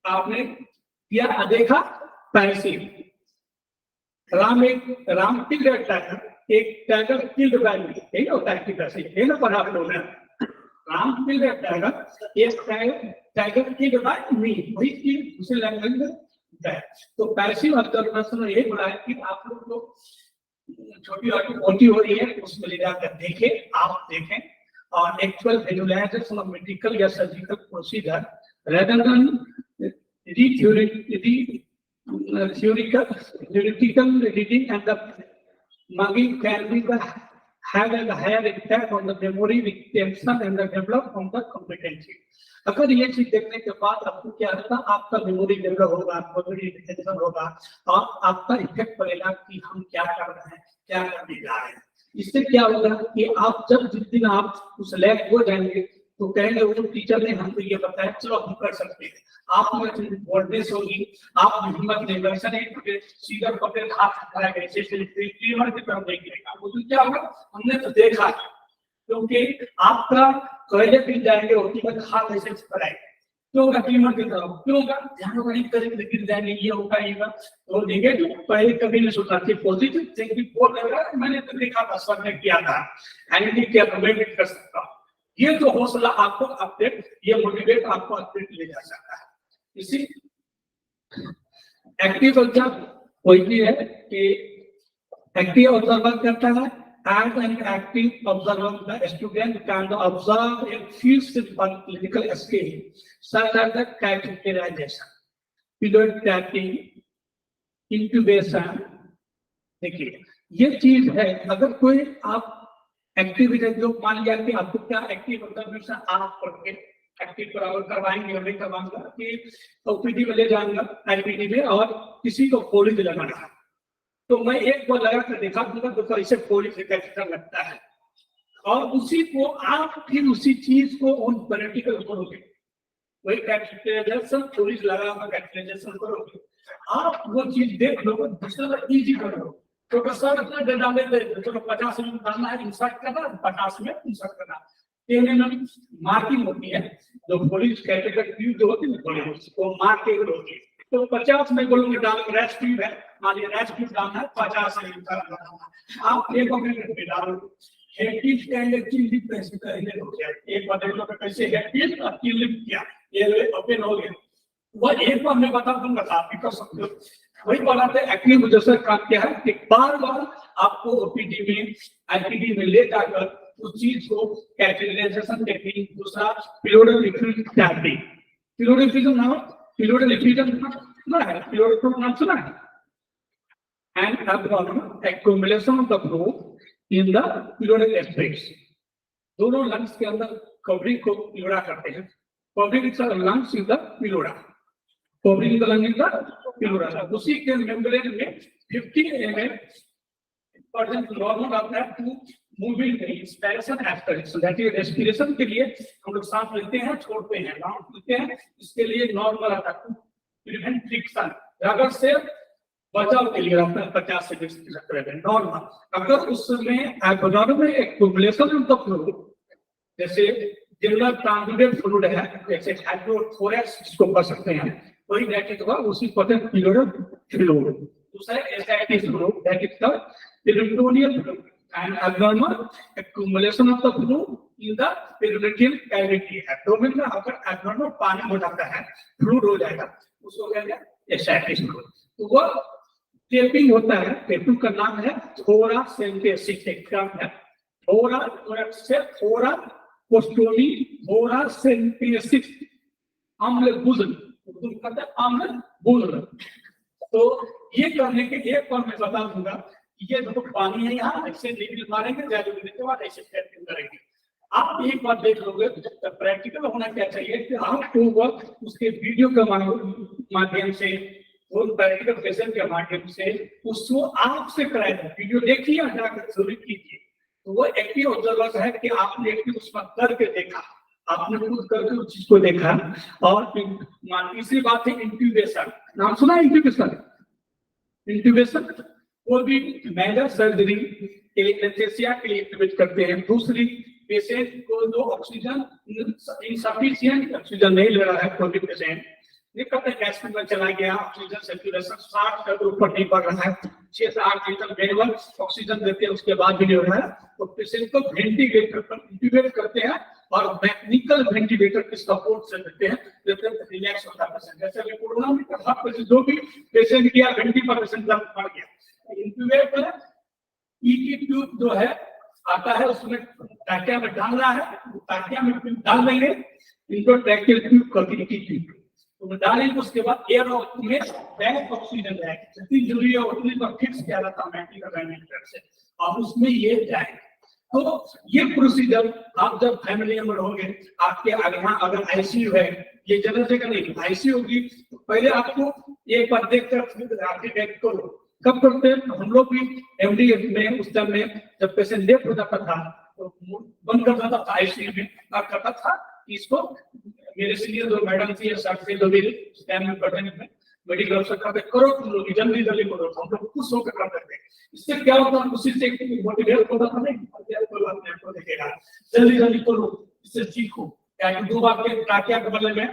आपने किया देखा पैसिव। राम किल्ड टाइगर, एक टाइगर किल्ड बाय मी, यही होता है कि पैसे ये ना पढ़ा आप लोगों ने। राम किल्ड टाइगर, एक टाइगर किल्ड बाय मी, वही चीज दूसरे लैंग्वेज में है। तो पैसिव ऑब्जर्वेशन में ये बोला है कि आप लोग को छोटी और मोटी हो रही है, उसमें ले जाकर देखें, आप देखें और एक्चुअल विजुअलाइजेशन ऑफ मेडिकल या surgical procedure rather than theoretical reading, and the mugging can be have a higher impact on the memory retention and the development of the competency। अगर ये चीज देखने के बाद आपको क्या होगा, आपका मेमोरी डेवलप होगा, मेमोरी रिटेंशन होगा और आपका इफेक्ट पड़ेगा कि हम क्या कर रहे हैं, क्या करने जा रहे हैं। इससे क्या होगा कि आप जब जिस दिन आप उस लैब हो जाएंगे तो कहेंगे वो टीचर ने हमको ये बताया, चलो हम कर सकते हैं। आप में बोल्डनेस होगी, आप में हिम्मत नहीं, वैसा नहीं सीधर पकड़ हाथ उठाएगा ऐसे ट्रीमर की तरफ देखेगा। वो तो क्या होगा, हमने तो देखा, क्योंकि आपका कहे फिर जाएंगे और हाथ ऐसे कराएंगे, क्यों होगा ट्रीमर की तरफ, क्यों होगा ध्यान वाली करेंगे, गिर जाएंगे, ये होगा ये होगा। तो नेगेटिव पहले कभी नहीं सोचा कि पॉजिटिव थिंकिंग बोल रहा है, मैंने तो देखा था, सर ने किया था, एंटी क्या मैं भी कर सकता हूँ। ये तो हौसला आपको अपडेट, ये मोटिवेट आपको अपडेट ले जा सकता है। इसी एक्टिव ऑब्जर्वर वही है कि एक्टिव ऑब्जर्वर करता है, as an active observer the student can observe a few simple clinical skills such as the catheterization, pillow tapping, intubation। देखिए ये चीज है, अगर कोई आप एक्टिविटी जो मान लिया कि आपको क्या एक्टिव ऑब्जर्वेशन आप करके एक्टिव करवाएंगे और नहीं करवाऊंगा कि ओपीडी में ले जाऊंगा आईपीडी में और किसी को फोल्ड लगाना है, तो मैं एक बार लगा कर देखा दूंगा तो कैसे फोल्ड से कैसे लगता है। और उसी को आप फिर उसी चीज को उन प्रैक्टिकल करोगे, वही कैटेगराइजेशन पुलिस लगा हुआ कैटेगराइजेशन करोगे, आप वो चीज देख लो, दूसरा इजी करो। तो सर इतना डेटा लेते हैं, चलो 50 में डालना है, इंसर्ट करना, 50 में इंसर्ट करना, में मार्किंग होती है, जो पुलिस कैटेगरी जो होती है पुलिस वो मार्किंग होती है। तो 50 में बोलोगे डाल रेस्क्यू है, मान लीजिए रेस्क्यू डालना है 50 में इंसर्ट करना, आप एक मिनट में डालो। हेटिव स्टैंडर्ड चिल्ली पैसे का ये हो गया, एक बार देख लो कैसे हेटिव और चिल्ली किया, ये ओपन हो गया। वह एक बार मैं बता दूंगा, आप भी कर सकते हो। वही बनाते एक्टिव वजह से काम क्या है कि बार बार आपको ओपीडी में आईपीडी में ले जाकर उस चीज को कैटेगराइजेशन टेक्निक, दूसरा periodic effusion technique, periodic effusion नाम, पिरियोडिक इफ्यूजन सुना है, पिरियोडिक नाम सुना है, and abnormal accumulation of the fluid in the periodic space। दोनों लंग्स के अंदर कवरिंग को पिलोड़ा करते हैं, covering is lungs in the pleura, covering the lung in the pleura. उसी के मेम्ब्रेन में 50 ml परसेंट नॉर्मल आता है to moving inspiration expiration, that is respiration के लिए हम लोग सांस लेते हैं छोड़ते हैं, नाम लेते हैं, इसके लिए नॉर्मल आता है प्रिवेंट फ्रिक्शन, रगड़ से बचाव के लिए रहता है 50 से 20% नॉर्मल। अगर उसमें abnormal accumulation of the fluid, जैसे जनरल ट्रांजिट फ्लूइड है, जैसे हाइड्रोथोरैक्स इसको कर सकते हैं, वही दैट इज उसी परसेंट पिरियोडिक फ्लूइड। दूसरा ascites fluid, that is the peritoneal fluid, and abnormal accumulation of the fluid in the peritoneal cavity. Abdomen में अगर एब्नॉर्मल पानी हो जाता है, फ्लूइड हो जाएगा, उसको कहते हैं एसाइटिस फ्लूइड। तो वो टेपिंग होता है, टेपिंग का नाम है थोरा सेंटेसिस, एक टर्म है थोरा से थोरा कोस्टोमी, थोरा सेंटेसिस, अम्ल बुझन, उर्दू में कहते हैं अम्ल बुझन। तो ये करने के एक बार मैं बता दूंगा, ये जो पानी है यहाँ ऐसे निकल मारेंगे, जाने के बाद ऐसे टेपिंग करेंगे। आप एक बार देख लोगे तो प्रैक्टिकल होना क्या चाहिए कि आपको वक्त उसके वीडियो के माध्यम से, उन प्रैक्टिकल पेशेंट के माध्यम से उसको आपसे कराया जाए, वीडियो देखिए और जाकर जरूर कीजिए। तो वो एक्टिव ऑब्जर्वर है कि आपने एक्टिव उसमें करके देखा, आपने खुद करके उस चीज को देखा। और तीसरी बात है इंट्यूबेशन, नाम सुना है इंट्यूबेशन? इंट्यूबेशन वो भी मेजर सर्जरी के लिए एनेस्थीसिया के लिए इंट्यूबेट करते हैं। दूसरी, पेशेंट को जो ऑक्सीजन इनसफिशिएंट ऑक्सीजन नहीं ले रहा है, कोई भी पेशेंट निकलते गैस में चला गया, ऑक्सीजन सैचुरेशन 60 के ऊपर नहीं बढ़ रहा है, 6 से 8 लीटर मैनुअल ऑक्सीजन देते हैं, उसके बाद भी नहीं हो रहा है, तो पेशेंट को वेंटिलेटर पर इंट्यूबेट करते हैं और मैकेनिकल वेंटिलेटर के सपोर्ट से देते हैं, रिलैक्स होता है पेशेंट। जैसे अभी कोरोना में कहा जो भी पेशेंट किया वेंटिलेटर पेशेंट मर गया, इंट्यूबेट पर ईटी ट्यूब जो है आता है, उसमें टाकिया में डालना है, टाकिया में डाल देंगे, इनको ट्रैकियल ट्यूब करके ईटी ट्यूब तो डालेंगे, उसके बाद एयर में बैक ऑक्सीजन जाएगी, जितनी जरूरी है उतनी पर फिक्स किया जाता है मैकेनिकल वेंटिलेटर से, और उसमें ये जाएगा। तो ये प्रोसीजर आप जब फैमिली मेंबर होंगे, आपके यहाँ अगर आईसीयू है, ये जगह जगह नहीं आईसीयू होगी, तो पहले आपको एक बार देखकर आपके बैग को कब करते हैं, हम लोग भी एमडी में उस टाइम में जब पेशेंट लेट हो जाता था तो बंद कर देता था आईसीयू में, और करता था इसको मेरे सीनियर जो मैडम थी सर से जो मेरे टाइम में पढ़ने में मेडिकल अफसर कहते करो तुम लोग जल्दी जल्दी करो, हम लोग खुश होकर करते थे। इससे क्या होता है, उसी से मोटिवेट होता था, नहीं अपने आप को देखेगा जल्दी जल्दी करो, इससे सीखो। क्या 2 बार के टाकिया के बदले में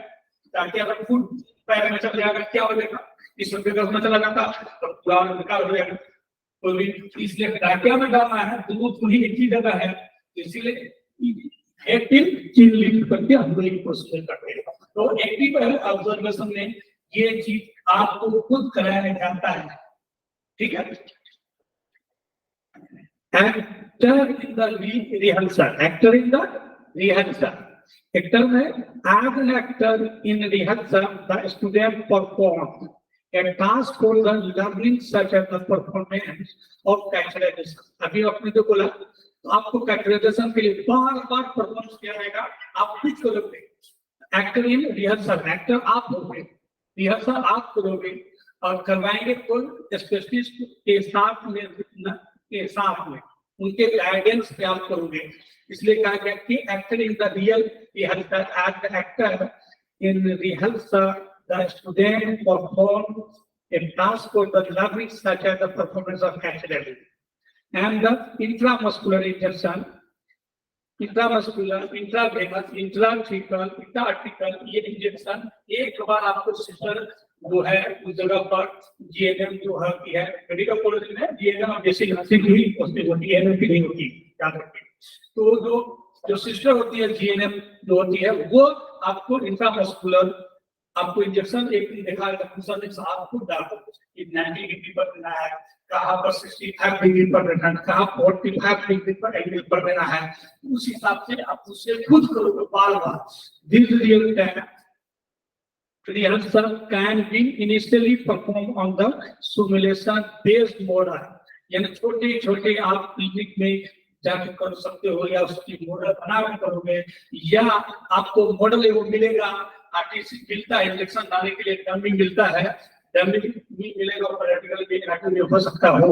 टाकिया का फूड पैर में चल जाएगा, क्या हो जाएगा, इस रुपये का चला जाता तो पूरा निकाल हो जाएगा। तो इसलिए टाकिया में डालना है, दूध ही एक ही जगह है, इसीलिए एक्टिव चीज लिख करके हम लोग प्रोसीजर करते हैं। तो एक्टिव ऑब्जर्वेशन में ये चीज आपको खुद कराया जाता है, ठीक है। Actor in the rehearsal, actor in the rehearsal, actor में as an actor in rehearsal the student perform a task for the learning such as the performance of characterization। अभी आपने जो बोला तो आपको कैरेक्टराइजेशन के लिए बार बार परफॉर्मेंस किया जाएगा, आप खुद करोगे। एक्टर इन रिहर्सल, एक्टर आप होगे, रिहर्सल आप करोगे और करवाएंगे कोई स्पेशलिस्ट के साथ में उनके गाइडेंस पे आप करोगे। इसलिए कहा गया कि actor in the real rehearsal, as the actor in rehearsal the student perform a task for the learning such as the performance of natural and the intramuscular injection, intramuscular, intravenous, intrathecal, intra-arterial, ये injection एक बार आपको sister जो है उस जगह पर GNM जो है मेडिकल कॉलेज में जीएनएम बेसिक नर्सिंग भी उसमें होती है, एमएमपी नहीं होती, याद रखिए। तो जो सिस्टर होती है जीएनएम जो होती है वो आपको इंट्रामस्कुलर आपको इंजेक्शन एक दिन देखा आपको डाल 90 डिग्री पर देना है, कहाँ पर 65 डिग्री पर देना है, कहाँ 45 डिग्री पर एंगल पर देना है, उस हिसाब से आप उससे खुद करोगे बार बार। This real time rehearsal can be initially performed on the simulation based model, यानी छोटे छोटे आप क्लिनिक में जाकर कर सकते हो या उसकी मॉडल बना के करोगे, या आपको मॉडल एवं मिलेगा आर्टिस्ट मिलता है इंजेक्शन डालने के लिए, डमी मिलता है, डमी भी मिलेगा, प्रैक्टिकल भी हो सकता हो,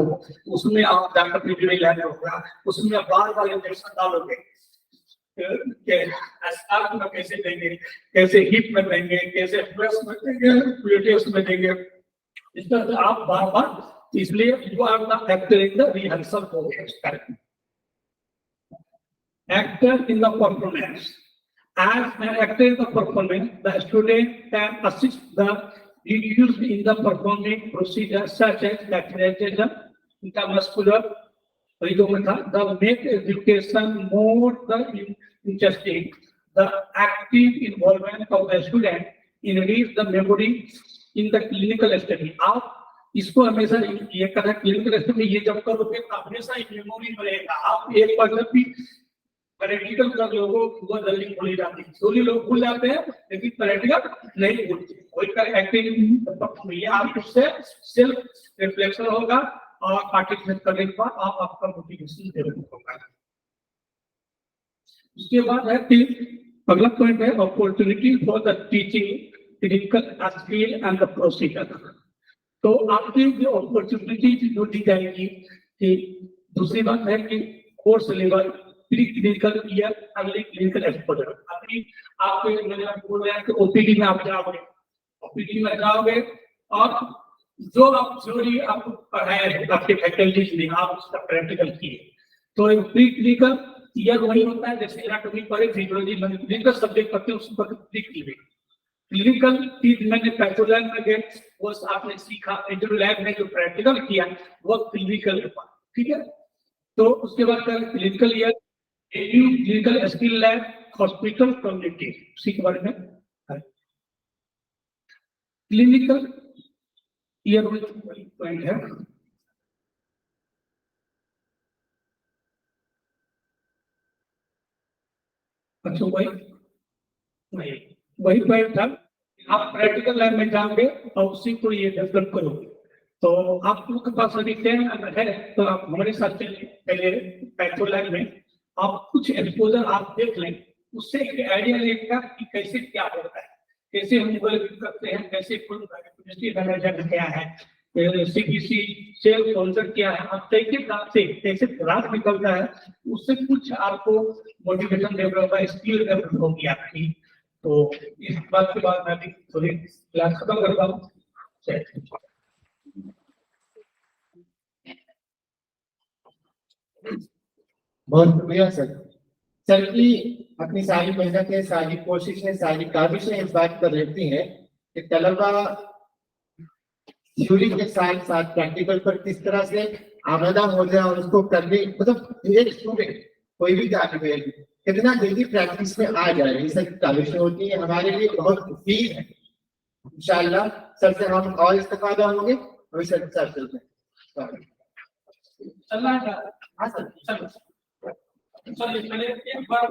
उसमें आप जाकर वीडियो लेना होगा, उसमें बार बार इंजेक्शन डालोगे, कैसे देंगे, कैसे हिप में देंगे, कैसे ब्रेस्ट में देंगे, ग्लूटेस में देंगे, इस तरह से आप बार बार, इसलिए you are the actor in the rehearsal process, actor in the performance. As an actor in the performance, the student can assist the used in the performing procedure such as lateralization, intramuscular, the make education more interesting. The active involvement of the student enrich the memory in the clinical study. आप इसको हमेशा ये करना, clinical study ये जब करोगे तो हमेशा मेमोरी में रहेगा। आप एक बार जब भी प्रैक्टिकल कर लोगों वो जल्दी भूल जाती है, थोड़ी लोग भूल जाते हैं लेकिन प्रैक्टिकल नहीं भूलते। कोई कर एक्टिंग ये आप उससे सेल्फ रिफ्लेक्शन होगा और पार्टिसिपेट करने के बाद आप आपका मोटिवेशन डेवलप होगा। उसके बाद है कि अगला पॉइंट है opportunity for the teaching clinical skill and the procedure. तो आपकी जो अपॉर्चुनिटी जो दी जाएगी कि दूसरी बात है कि कोर्स लेवल प्री क्लिनिकल या अर्ली क्लिनिकल एक्सपोजर। अभी आपको मैंने बोल रहा है कि ओपीडी में आप जाओगे, ओपीडी में जाओगे और जो आप थ्योरी आपको पढ़ाया आपके फैकल्टीज ने आप उसका प्रैक्टिकल किए, तो प्री क्लिनिकल ईयर वही होता है जैसे एनाटॉमी पढ़े, फिजियोलॉजी में क्लिनिकल सब्जेक्ट पढ़ते हैं उस पर प्री क्लिनिकल। क्लिनिकल चीज मैंने पैथोलैब में गए वो आपने सीखा, जो लैब में जो प्रैक्टिकल किया वो क्लिनिकल, ठीक है। तो उसके बाद clinical year clinical skill lab hospital community, उसी के बारे में क्लिनिकल ईयर पॉइंट है। अच्छा वही पॉइंट था, आप प्रैक्टिकल लैब में जाओगे और उसी को ये डेवलप करोगे। तो आप लोग के पास अभी 10 है तो आप हमारे साथ चलिए पहले पैथो लैब में, आप कुछ एक्सपोजर आप देख लें, उससे एक आइडिया लेगा कि कैसे क्या होता है, कैसे हम करते हैं, कैसे मैनेजर क्या है, सीबीसी सेल कॉन्सेप्ट क्या है, आप कैसे ग्राफ निकलता है, उससे कुछ आपको मोटिवेशन डेवलप होगा, स्किल डेवलप होगी आपकी। तो इस बात के बाद मैं भी थोड़ी क्लास खत्म करता हूँ। बहुत शुक्रिया सर की अपनी सारी मेहनतें, सारी कोशिशें, सारी काबिशें इस बात पर रहती हैं कि तलबा थ्योरी के साथ साथ प्रैक्टिकल पर किस तरह से आमादा हो जाए और उसको करने, मतलब एक स्टूडेंट कोई भी तालिब इल्म कितना जल्दी प्रैक्टिस में आ जाए, ये सब काबिशें होती है, हमारे लिए बहुत मुफीद है। इंशाअल्लाह सर से हम और इस्तेफादा होंगे और सर चलते हैं। हाँ सर, एक बार